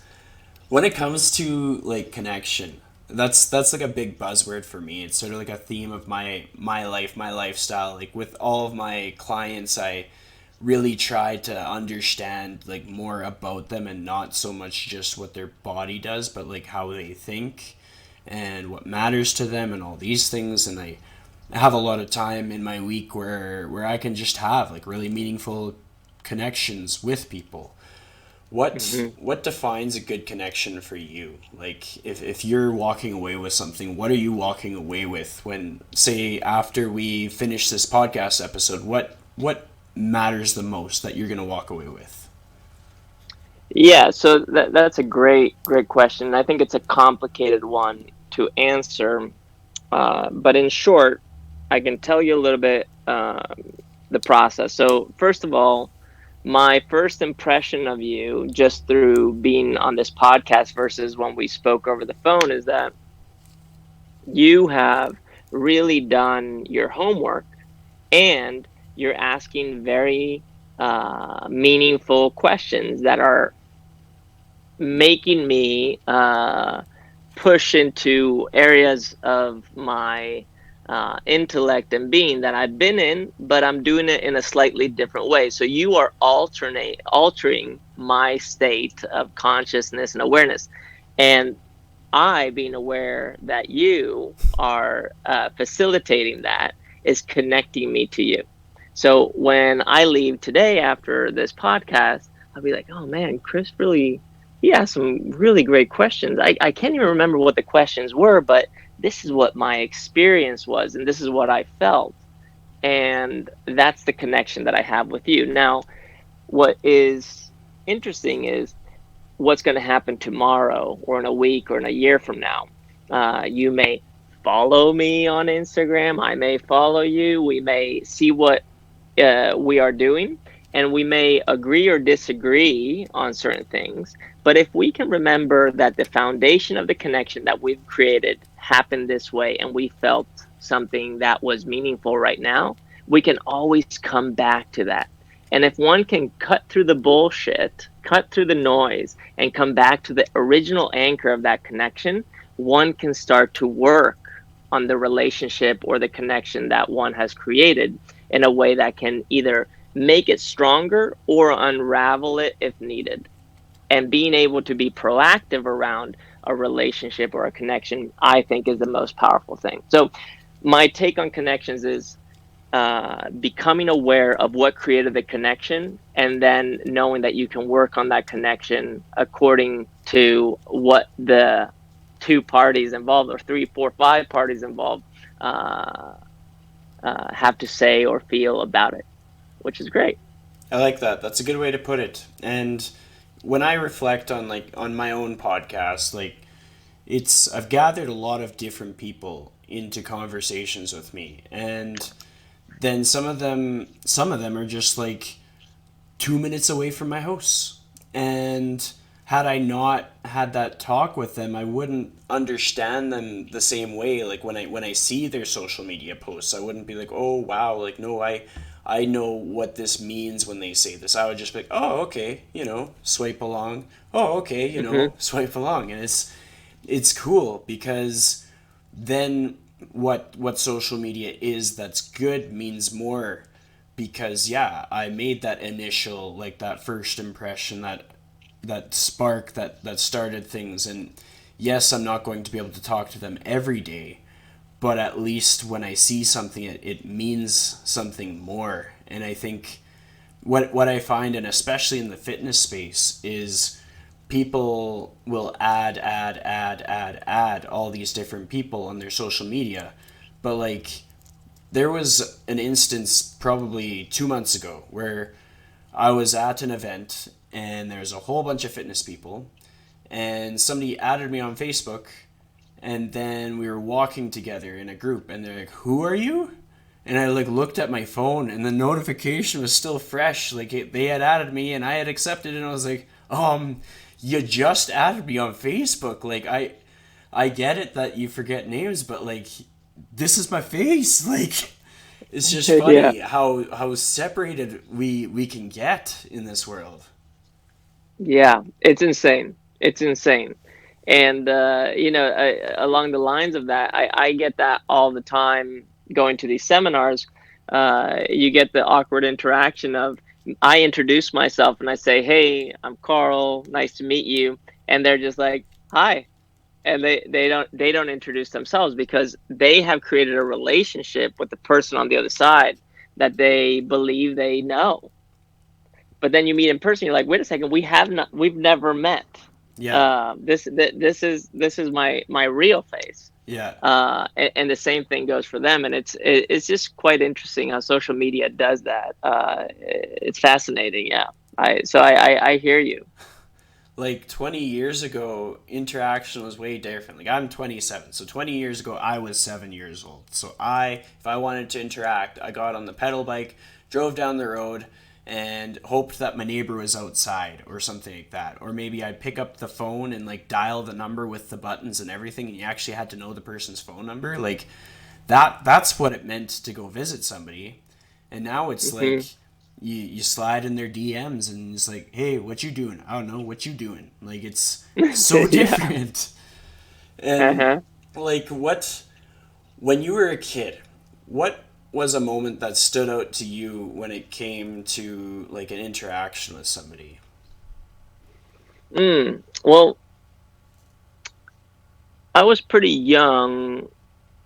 When it comes to like connection, that's like a big buzzword for me. It's sort of like a theme of my life, my lifestyle. Like with all of my clients, I really try to understand like more about them and not so much just what their body does, but like how they think and what matters to them and all these things. And I have a lot of time in my week where I can just have like really meaningful connections with people. What Hmm. what defines a good connection for you? Like if you're walking away with something, what are you walking away with when, say, after we finish this podcast episode, what matters the most that you're gonna walk away with? Yeah, so that's a great question. I think it's a complicated one to answer. But in short, I can tell you a little bit the process. So first of all, my first impression of you, just through being on this podcast versus when we spoke over the phone, is that you have really done your homework and you're asking very meaningful questions that are making me push into areas of my intellect and being that I've been in, but I'm doing it in a slightly different way. So you are altering my state of consciousness and awareness. And I, being aware that you are facilitating that, is connecting me to you. So when I leave today after this podcast, I'll be like, oh man, Chris really, he asked some really great questions. I can't even remember what the questions were, but this is what my experience was, and this is what I felt. And that's the connection that I have with you. Now, what is interesting is what's going to happen tomorrow or in a week or in a year from now. You may follow me on Instagram. I may follow you. We may see what we are doing, and we may agree or disagree on certain things. But if we can remember that the foundation of the connection that we've created happened this way, and we felt something that was meaningful right now, we can always come back to that. And if one can cut through the bullshit, cut through the noise, and come back to the original anchor of that connection, one can start to work on the relationship or the connection that one has created in a way that can either make it stronger or unravel it if needed. And being able to be proactive around a relationship or a connection, I think, is the most powerful thing. So, my take on connections is becoming aware of what created the connection and then knowing that you can work on that connection according to what the two parties involved or three, four, five parties involved uh, have to say or feel about it, which is great. I like that. That's a good way to put it. And when I reflect on like on my own podcast, like it's I've gathered a lot of different people into conversations with me, and then some of them are just like 2 minutes away from my house. And had I not had that talk with them, I wouldn't understand them the same way. Like when I see their social media posts, I wouldn't be like, oh wow, like no, I know what this means when they say this. I would just be like, oh okay, swipe along. Oh okay, Hmm. swipe along, and it's cool because then what social media is that's good means more because yeah, I made that initial like that first impression, that spark that started things. And yes, I'm not going to be able to talk to them every day, but at least when I see something, it means something more. And I think what I find, and especially in the fitness space, is people will add all these different people on their social media. But like, there was an instance probably 2 months ago where I was at an event and there's a whole bunch of fitness people, and somebody added me on Facebook, and then we were walking together in a group, and they're like, "Who are you?" And I like looked at my phone, and the notification was still fresh. Like they had added me, and I had accepted, and I was like, you just added me on Facebook. Like I get it that you forget names, but like, this is my face." Like, it's just funny Yeah. how separated we can get in this world. Yeah, it's insane. It's insane. And along the lines of that, I get that all the time going to these seminars. You get the awkward interaction of, I introduce myself and I say, "Hey, I'm Carl. Nice to meet you." And they're just like, "Hi." And they don't introduce themselves because they have created a relationship with the person on the other side that they believe they know. But then you meet in person, you're like, wait a second, we've never met. Yeah, This is my real face. yeah. And the same thing goes for them, and it's just quite interesting how social media does that. It's fascinating, yeah. I hear you. Like 20 years ago, interaction was way different. Like, I'm 27, so 20 years ago I was 7 years old. So if I wanted to interact, I got on the pedal bike, drove down the road, and hoped that my neighbor was outside or something like that. Or maybe I'd pick up the phone and like dial the number with the buttons and everything, and you actually had to know the person's phone number. Like, that's what it meant to go visit somebody. And now it's like, Hmm. you slide in their DMs and it's like, "Hey, what you doing?" "I don't know, what you doing?" Like, it's so Yeah. different. And Uh-huh. like, when you were a kid, what was a moment that stood out to you when it came to like an interaction with somebody? Well, I was pretty young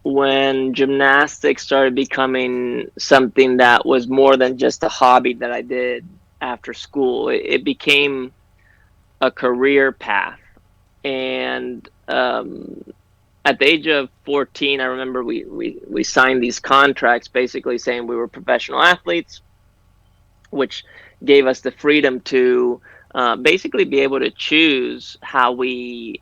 when gymnastics started becoming something that was more than just a hobby that I did after school. It became a career path. And at the age of 14, I remember we signed these contracts basically saying we were professional athletes, which gave us the freedom to basically be able to choose how we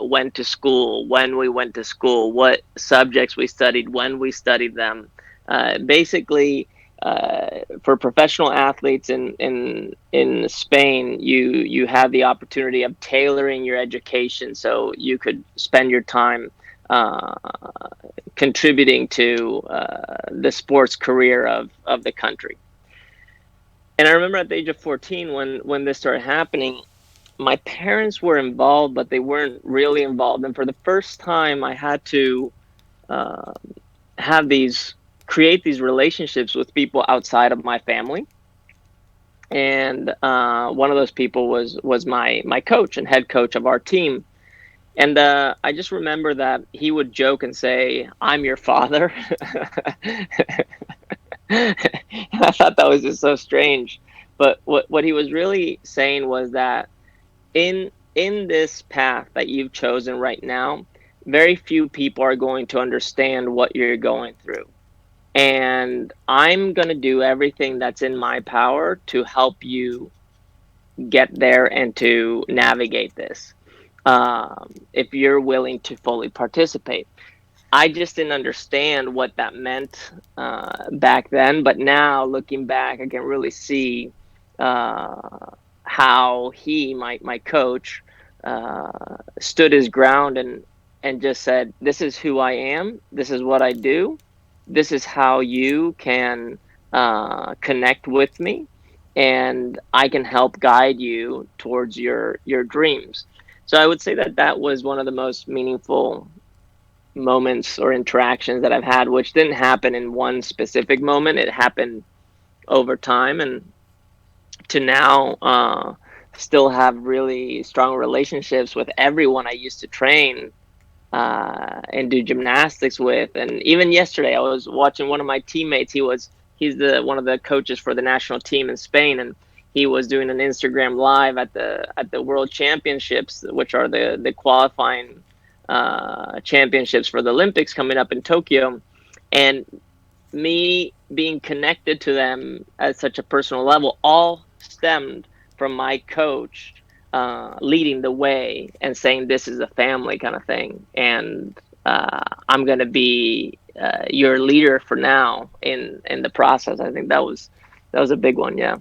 went to school, when we went to school, what subjects we studied, when we studied them. Basically, for professional athletes in Spain, you have the opportunity of tailoring your education so you could spend your time uh, contributing to the sports career of the country. And I remember at the age of 14 when this started happening, my parents were involved, but they weren't really involved. And for the first time, I had to uh, have these create these relationships with people outside of my family. And one of those people was my coach and head coach of our team. And I just remember that he would joke and say, "I'm your father." I thought that was just so strange. But what he was really saying was that in this path that you've chosen right now, very few people are going to understand what you're going through. And I'm going to do everything that's in my power to help you get there and to navigate this. If you're willing to fully participate. I just didn't understand what that meant back then, but now looking back, I can really see uh, how my coach, stood his ground and just said, "This is who I am. This is what I do. This is how you can connect with me, and I can help guide you towards your dreams." So I would say that that was one of the most meaningful moments or interactions that I've had, which didn't happen in one specific moment. It happened over time, and to now still have really strong relationships with everyone I used to train and do gymnastics with. And even yesterday, I was watching one of my teammates. He's the one of the coaches for the national team in Spain, and he was doing an Instagram live at the World Championships, which are the qualifying championships for the Olympics coming up in Tokyo. And me being connected to them at such a personal level all stemmed from my coach leading the way and saying this is a family kind of thing, and I'm going to be your leader for now in the process. I think that was a big one. Yeah.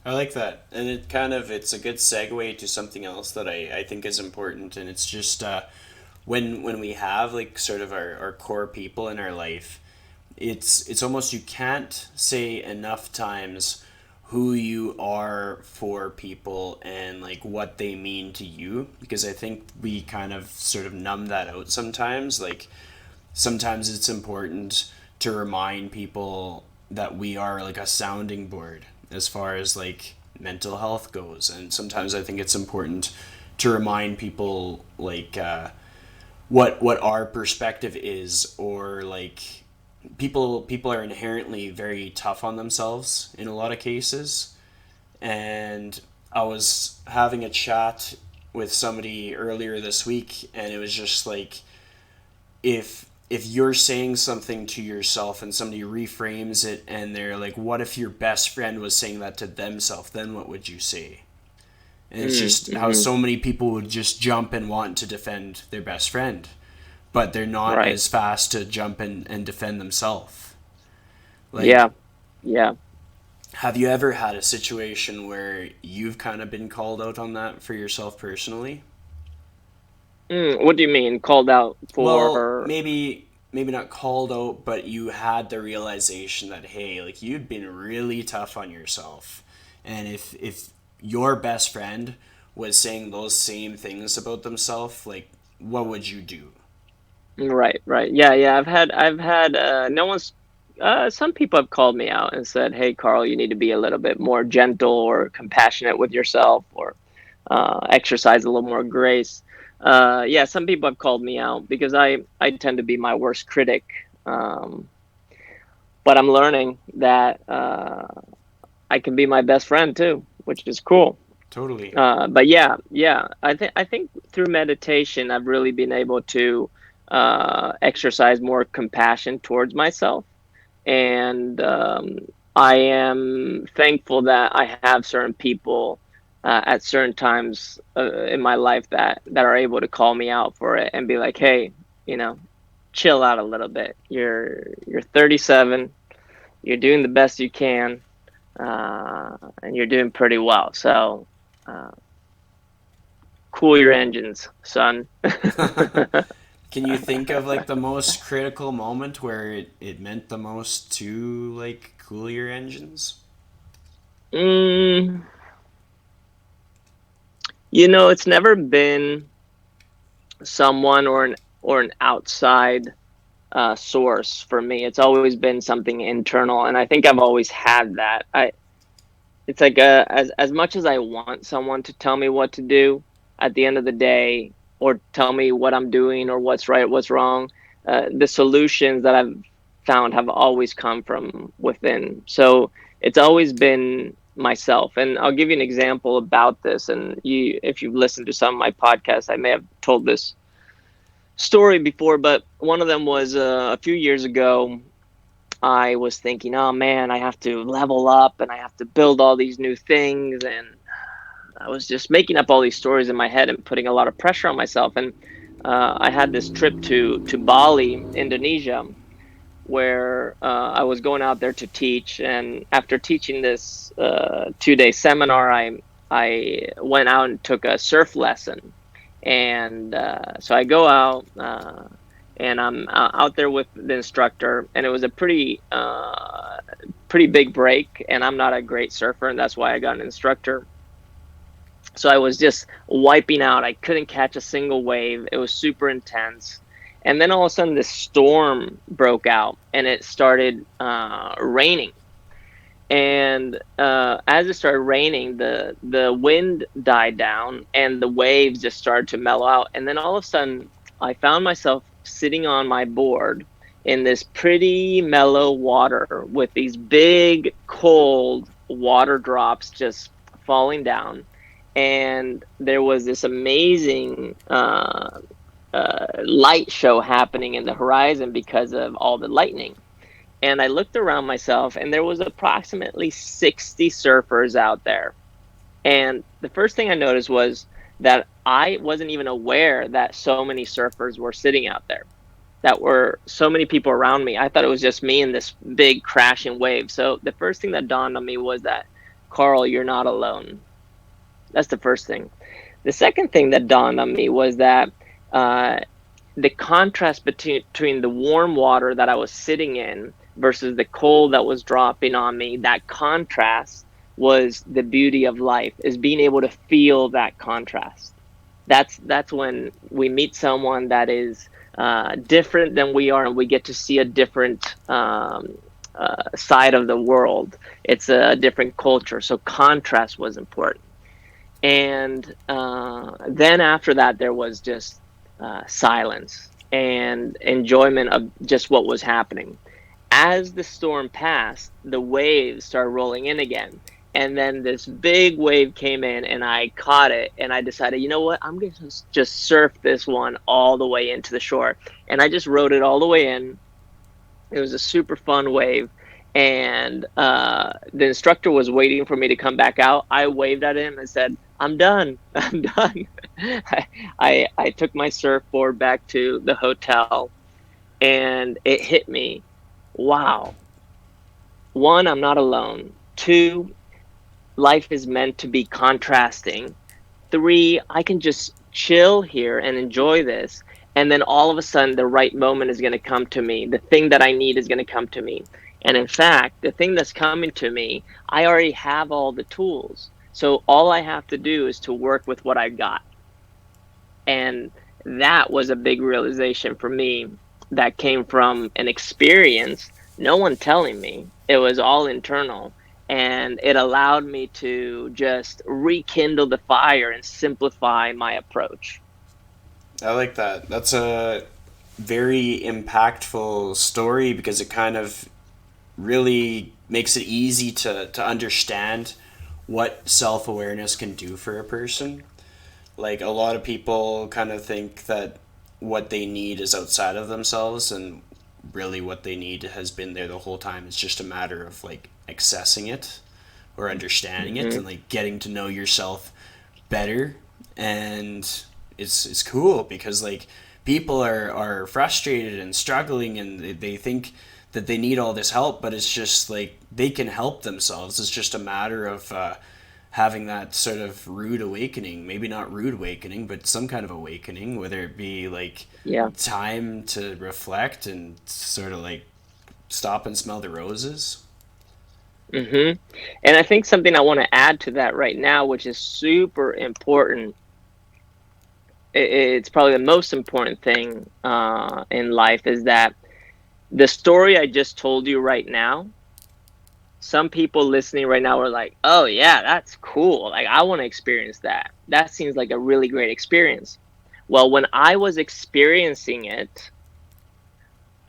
I like that, and it's a good segue to something else that I think is important, and it's just when we have like sort of our core people in our life, it's almost you can't say enough times who you are for people and like what they mean to you, because I think we kind of sort of numb that out sometimes. Like sometimes it's important to remind people that we are like a sounding board as far as like mental health goes, and sometimes I think it's important to remind people like what our perspective is, or like people are inherently very tough on themselves in a lot of cases. And I was having a chat with somebody earlier this week, and it was just like, if you're saying something to yourself and somebody reframes it and they're like, what if your best friend was saying that to themselves, then what would you say? And it's just how Mm-hmm. so many people would just jump and want to defend their best friend, but they're not Right. as fast to jump and defend themselves. Like, Yeah. Yeah. have you ever had a situation where you've kind of been called out on that for yourself personally? What do you mean called out Well, for? maybe not called out, but you had the realization that hey, like you'd been really tough on yourself. And if your best friend was saying those same things about themselves, like what would you do? Right, right. Yeah, yeah. I've had no one's some people have called me out and said, "Hey, Carl, you need to be a little bit more gentle or compassionate with yourself, or exercise a little more grace." Yeah, some people have called me out because I tend to be my worst critic. Um, but I'm learning that I can be my best friend too, which is cool. Totally. But yeah, yeah, I think through meditation, I've really been able to exercise more compassion towards myself, and I am thankful that I have certain people at certain times in my life that are able to call me out for it and be like, "Hey, you know, chill out a little bit. You're 37. You're doing the best you can, and you're doing pretty well. So." Uh, Cool your engines, son. Can you think of like the most critical moment where it meant the most to like cool your engines? mm, it's never been someone or an outside source for me. It's always been something internal, and I think I've always had that. It's like as much as I want someone to tell me what to do, at the end of the day, or tell me what I'm doing or what's right, what's wrong, the solutions that I've found have always come from within. So it's always been myself. And I'll give you an example about this. And if you've listened to some of my podcasts, I may have told this story before, but one of them was a few years ago. I was thinking, oh man, I have to level up and I have to build all these new things. And I was just making up all these stories in my head and putting a lot of pressure on myself. And I had this trip to Bali, Indonesia, where I was going out there to teach. And after teaching this 2-day seminar, I went out and took a surf lesson. And so I go out. And I'm out there with the instructor, and it was a pretty big break. And I'm not a great surfer, and that's why I got an instructor. So I was just wiping out. I couldn't catch a single wave. It was super intense. And then all of a sudden, this storm broke out, and it started raining. And as it started raining, the wind died down, and the waves just started to mellow out. And then all of a sudden, I found myself sitting on my board in this pretty mellow water with these big, cold water drops just falling down. And there was this amazing light show happening in the horizon because of all the lightning. And I looked around myself, and there was approximately 60 surfers out there. And the first thing I noticed was that I wasn't even aware that so many surfers were sitting out there, that were so many people around me. I thought it was just me and this big crashing wave. So the first thing that dawned on me was that, Carl, you're not alone. That's the first thing. The second thing that dawned on me was that uh, the contrast between the warm water that I was sitting in versus the cold that was dropping on me, that contrast was the beauty of life, is being able to feel that contrast. That's when we meet someone that is different than we are, and we get to see a different side of the world. It's a different culture, so contrast was important. And then after that, there was just silence and enjoyment of just what was happening. As the storm passed, the waves started rolling in again. And then this big wave came in, and I caught it, and I decided, you know what, I'm going to just surf this one all the way into the shore. And I just rode it all the way in. It was a super fun wave. And the instructor was waiting for me to come back out. I waved at him and said, I'm done. I'm done. I took my surfboard back to the hotel, and it hit me. Wow. One, I'm not alone. Two, life is meant to be contrasting. Three, I can just chill here and enjoy this. And then all of a sudden, the right moment is going to come to me. The thing that I need is going to come to me. And in fact, the thing that's coming to me, I already have all the tools. So all I have to do is to work with what I got. And that was a big realization for me that came from an experience, no one telling me. It was all internal. And it allowed me to just rekindle the fire and simplify my approach. I like that. That's a very impactful story because it kind of really makes it easy to understand what self awareness can do for a person. Like, a lot of people kind of think that what they need is outside of themselves, and really what they need has been there the whole time. It's just a matter of like accessing it or understanding it Mm-hmm. and like getting to know yourself better. And it's cool because like people are frustrated and struggling, and they think that they need all this help, but it's just like they can help themselves. It's just a matter of having that sort of rude awakening, maybe not rude awakening, but some kind of awakening, whether it be like Yeah. time to reflect and sort of like stop and smell the roses. Mm-hmm. And I think something I want to add to that right now, which is super important, it's probably the most important thing in life, is that the story I just told you right now, some people listening right now are like, oh, yeah, that's cool. Like, I want to experience that. That seems like a really great experience. Well, when I was experiencing it,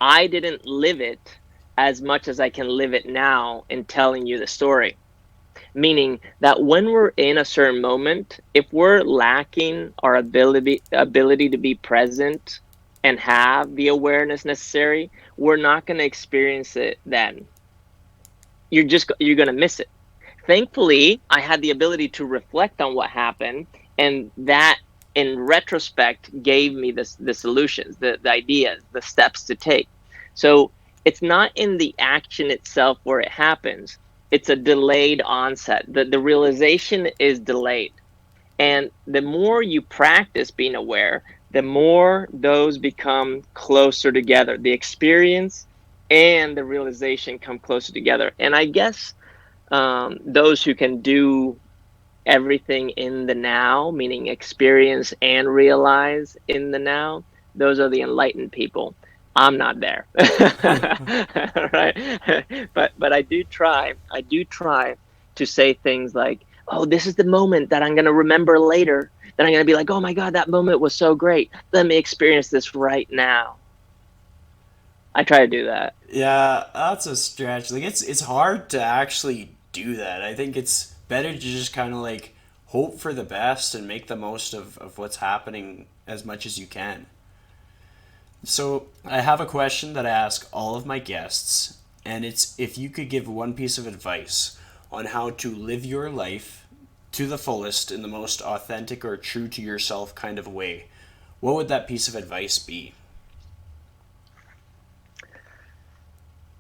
I didn't live it as much as I can live it now in telling you the story. Meaning that when we're in a certain moment, if we're lacking our ability to be present and have the awareness necessary, we're not going to experience it then. You're going to miss it. Thankfully, I had the ability to reflect on what happened, and that in retrospect gave me the solutions, the ideas, the steps to take. So it's not in the action itself where it happens. It's a delayed onset. The realization is delayed. And the more you practice being aware, the more those become closer together. The experience and the realization come closer together. And I guess those who can do everything in the now, meaning experience and realize in the now, those are the enlightened people. I'm not there. Right? But I do try. I do try to say things like, "Oh, this is the moment that I'm going to remember later then I'm going to be like, oh my God, that moment was so great. Let me experience this right now. I try to do that. Yeah, that's a stretch. Like it's hard to actually do that. I think it's better to just kind of like hope for the best and make the most of what's happening as much as you can. So I have a question that I ask all of my guests, and it's if you could give one piece of advice on how to live your life to the fullest in the most authentic or true to yourself kind of way, what would that piece of advice be?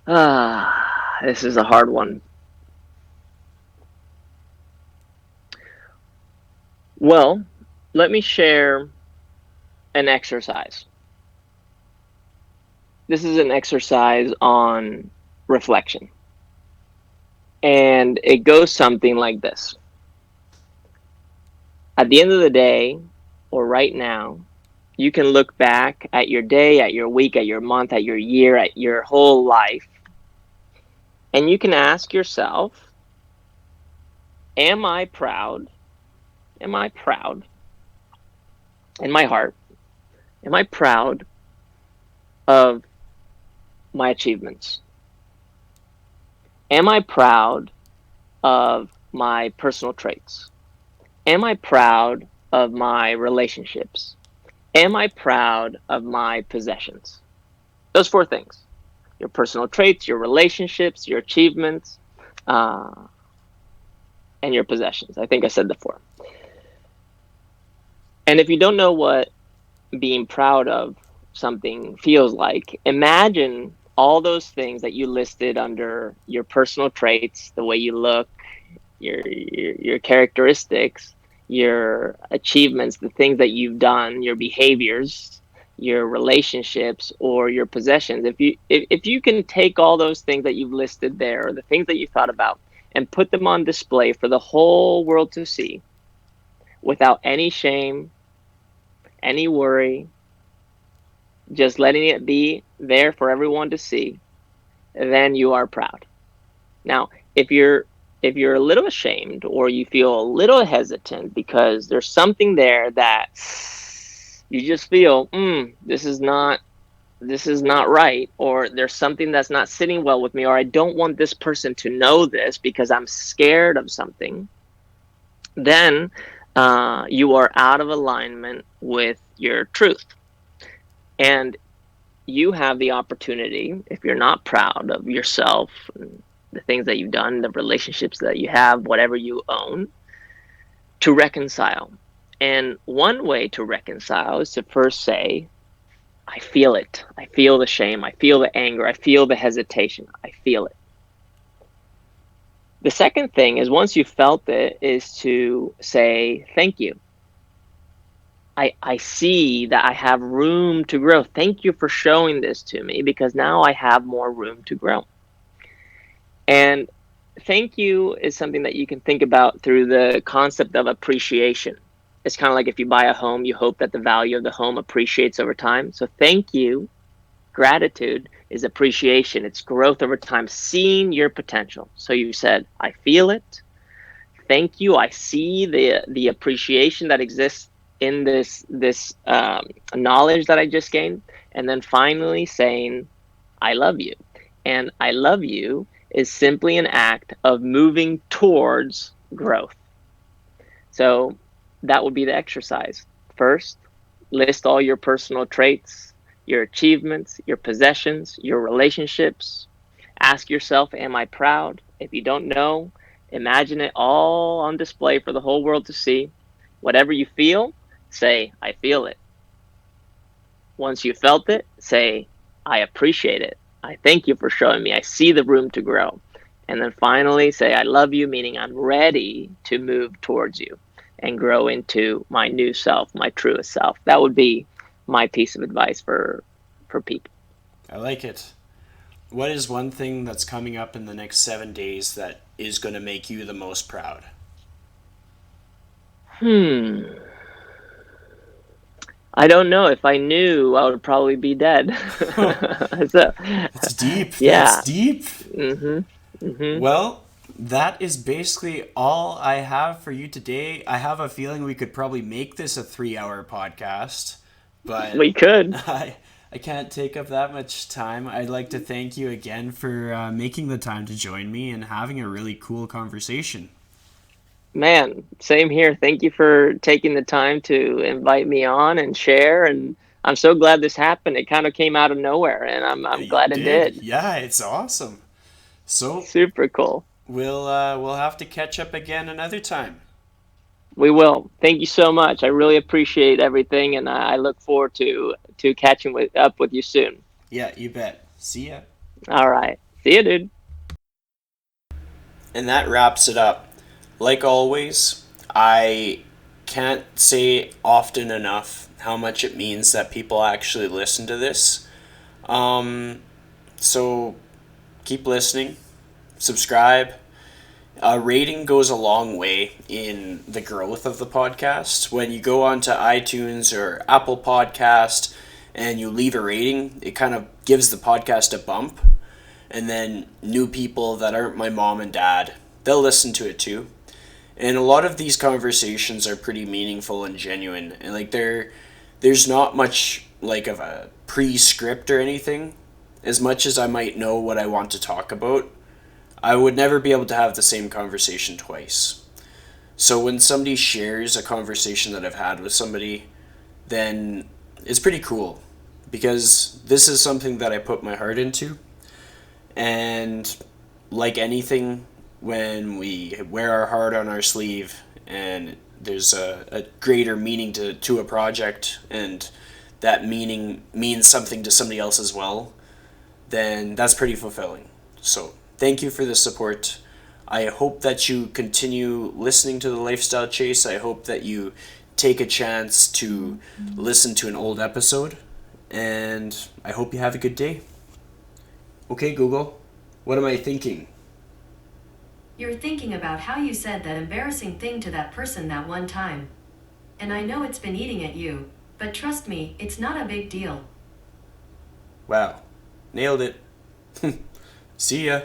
This is a hard one. Well, let me share an exercise. This is an exercise on reflection. And it goes something like this. At the end of the day, or right now, you can look back at your day, at your week, at your month, at your year, at your whole life, and you can ask yourself, am I proud? Am I proud in my heart? Am I proud of my achievements? Am I proud of my personal traits? Am I proud of my relationships? Am I proud of my possessions? Those four things: your personal traits, your relationships, your achievements, uh, and your possessions. I think I said the four. And if you don't know what being proud of something feels like, imagine all those things that you listed under your personal traits, the way you look, your characteristics, your achievements, the things that you've done, your behaviors, your relationships, or your possessions. If you can take all those things that you've listed there, or the things that you thought about, and put them on display for the whole world to see, without any shame, any worry, just letting it be there for everyone to see, then you are proud. Now, if you're a little ashamed, or you feel a little hesitant because there's something there that you just feel, this is not right, or there's something that's not sitting well with me, or I don't want this person to know this because I'm scared of something, then you are out of alignment with your truth. And you have the opportunity, if you're not proud of yourself and the things that you've done, the relationships that you have, whatever you own, to reconcile. And one way to reconcile is to first say, I feel it. I feel the shame. I feel the anger. I feel the hesitation. I feel it. The second thing is, once you felt it, is to say, thank you. I see that I have room to grow. Thank you for showing this to me, because now I have more room to grow. And thank you is something that you can think about through the concept of appreciation. It's kind of like if you buy a home, you hope that the value of the home appreciates over time. So thank you, gratitude, is appreciation. It's growth over time, seeing your potential. So you said, I feel it. Thank you. I see the appreciation that exists in this knowledge that I just gained. And then finally saying, I love you. And I love you is simply an act of moving towards growth. So that would be the exercise. First, list all your personal traits, your achievements, your possessions, your relationships. Ask yourself, am I proud? If you don't know, imagine it all on display for the whole world to see. Whatever you feel, say, I feel it. Once you felt it, say, I appreciate it. I thank you for showing me. I see the room to grow. And then finally say, I love you, meaning I'm ready to move towards you and grow into my new self, my truest self. That would be my piece of advice for people. I like it. What is one thing that's coming up in the next 7 days that is going to make you the most proud? I don't know. If I knew, I would probably be dead. So, That's deep. That's yeah. deep. hmm hmm Well, That is basically all I have for you today. I have a feeling we could probably make this a 3-hour podcast, but We could. I can't take up that much time. I'd like to thank you again for making the time to join me and having a really cool conversation. Man, same here. Thank you for taking the time to invite me on and share. And I'm so glad this happened. It kind of came out of nowhere, and I'm You glad it did. did. Yeah, it's awesome. So Super cool. we'll have to catch up again another time. We will. Thank you so much. I really appreciate everything, and I look forward to catching up with you soon. Yeah, you bet. See ya. All right. See you, dude. And that wraps it up. Like always, I can't say often enough how much it means that people actually listen to this. So keep listening, subscribe. A rating goes a long way in the growth of the podcast. When you go onto iTunes or Apple Podcast and you leave a rating, it kind of gives the podcast a bump. And then new people that aren't my mom and dad, they'll listen to it too. And a lot of these conversations are pretty meaningful and genuine. And like there's not much like of a pre-script or anything. As much as I might know what I want to talk about, I would never be able to have the same conversation twice. So when somebody shares a conversation that I've had with somebody, then it's pretty cool because this is something that I put my heart into. And like anything, when we wear our heart on our sleeve and there's a greater meaning to a project and that meaning means something to somebody else as well, then that's pretty fulfilling. So thank you for the support. I hope that you continue listening to the Lifestyle Chase. I hope that you take a chance to listen to an old episode. And I hope you have a good day. Okay, Google, what am I thinking? You're thinking about how you said that embarrassing thing to that person that one time. And I know it's been eating at you, but trust me, it's not a big deal. Wow, nailed it. See ya.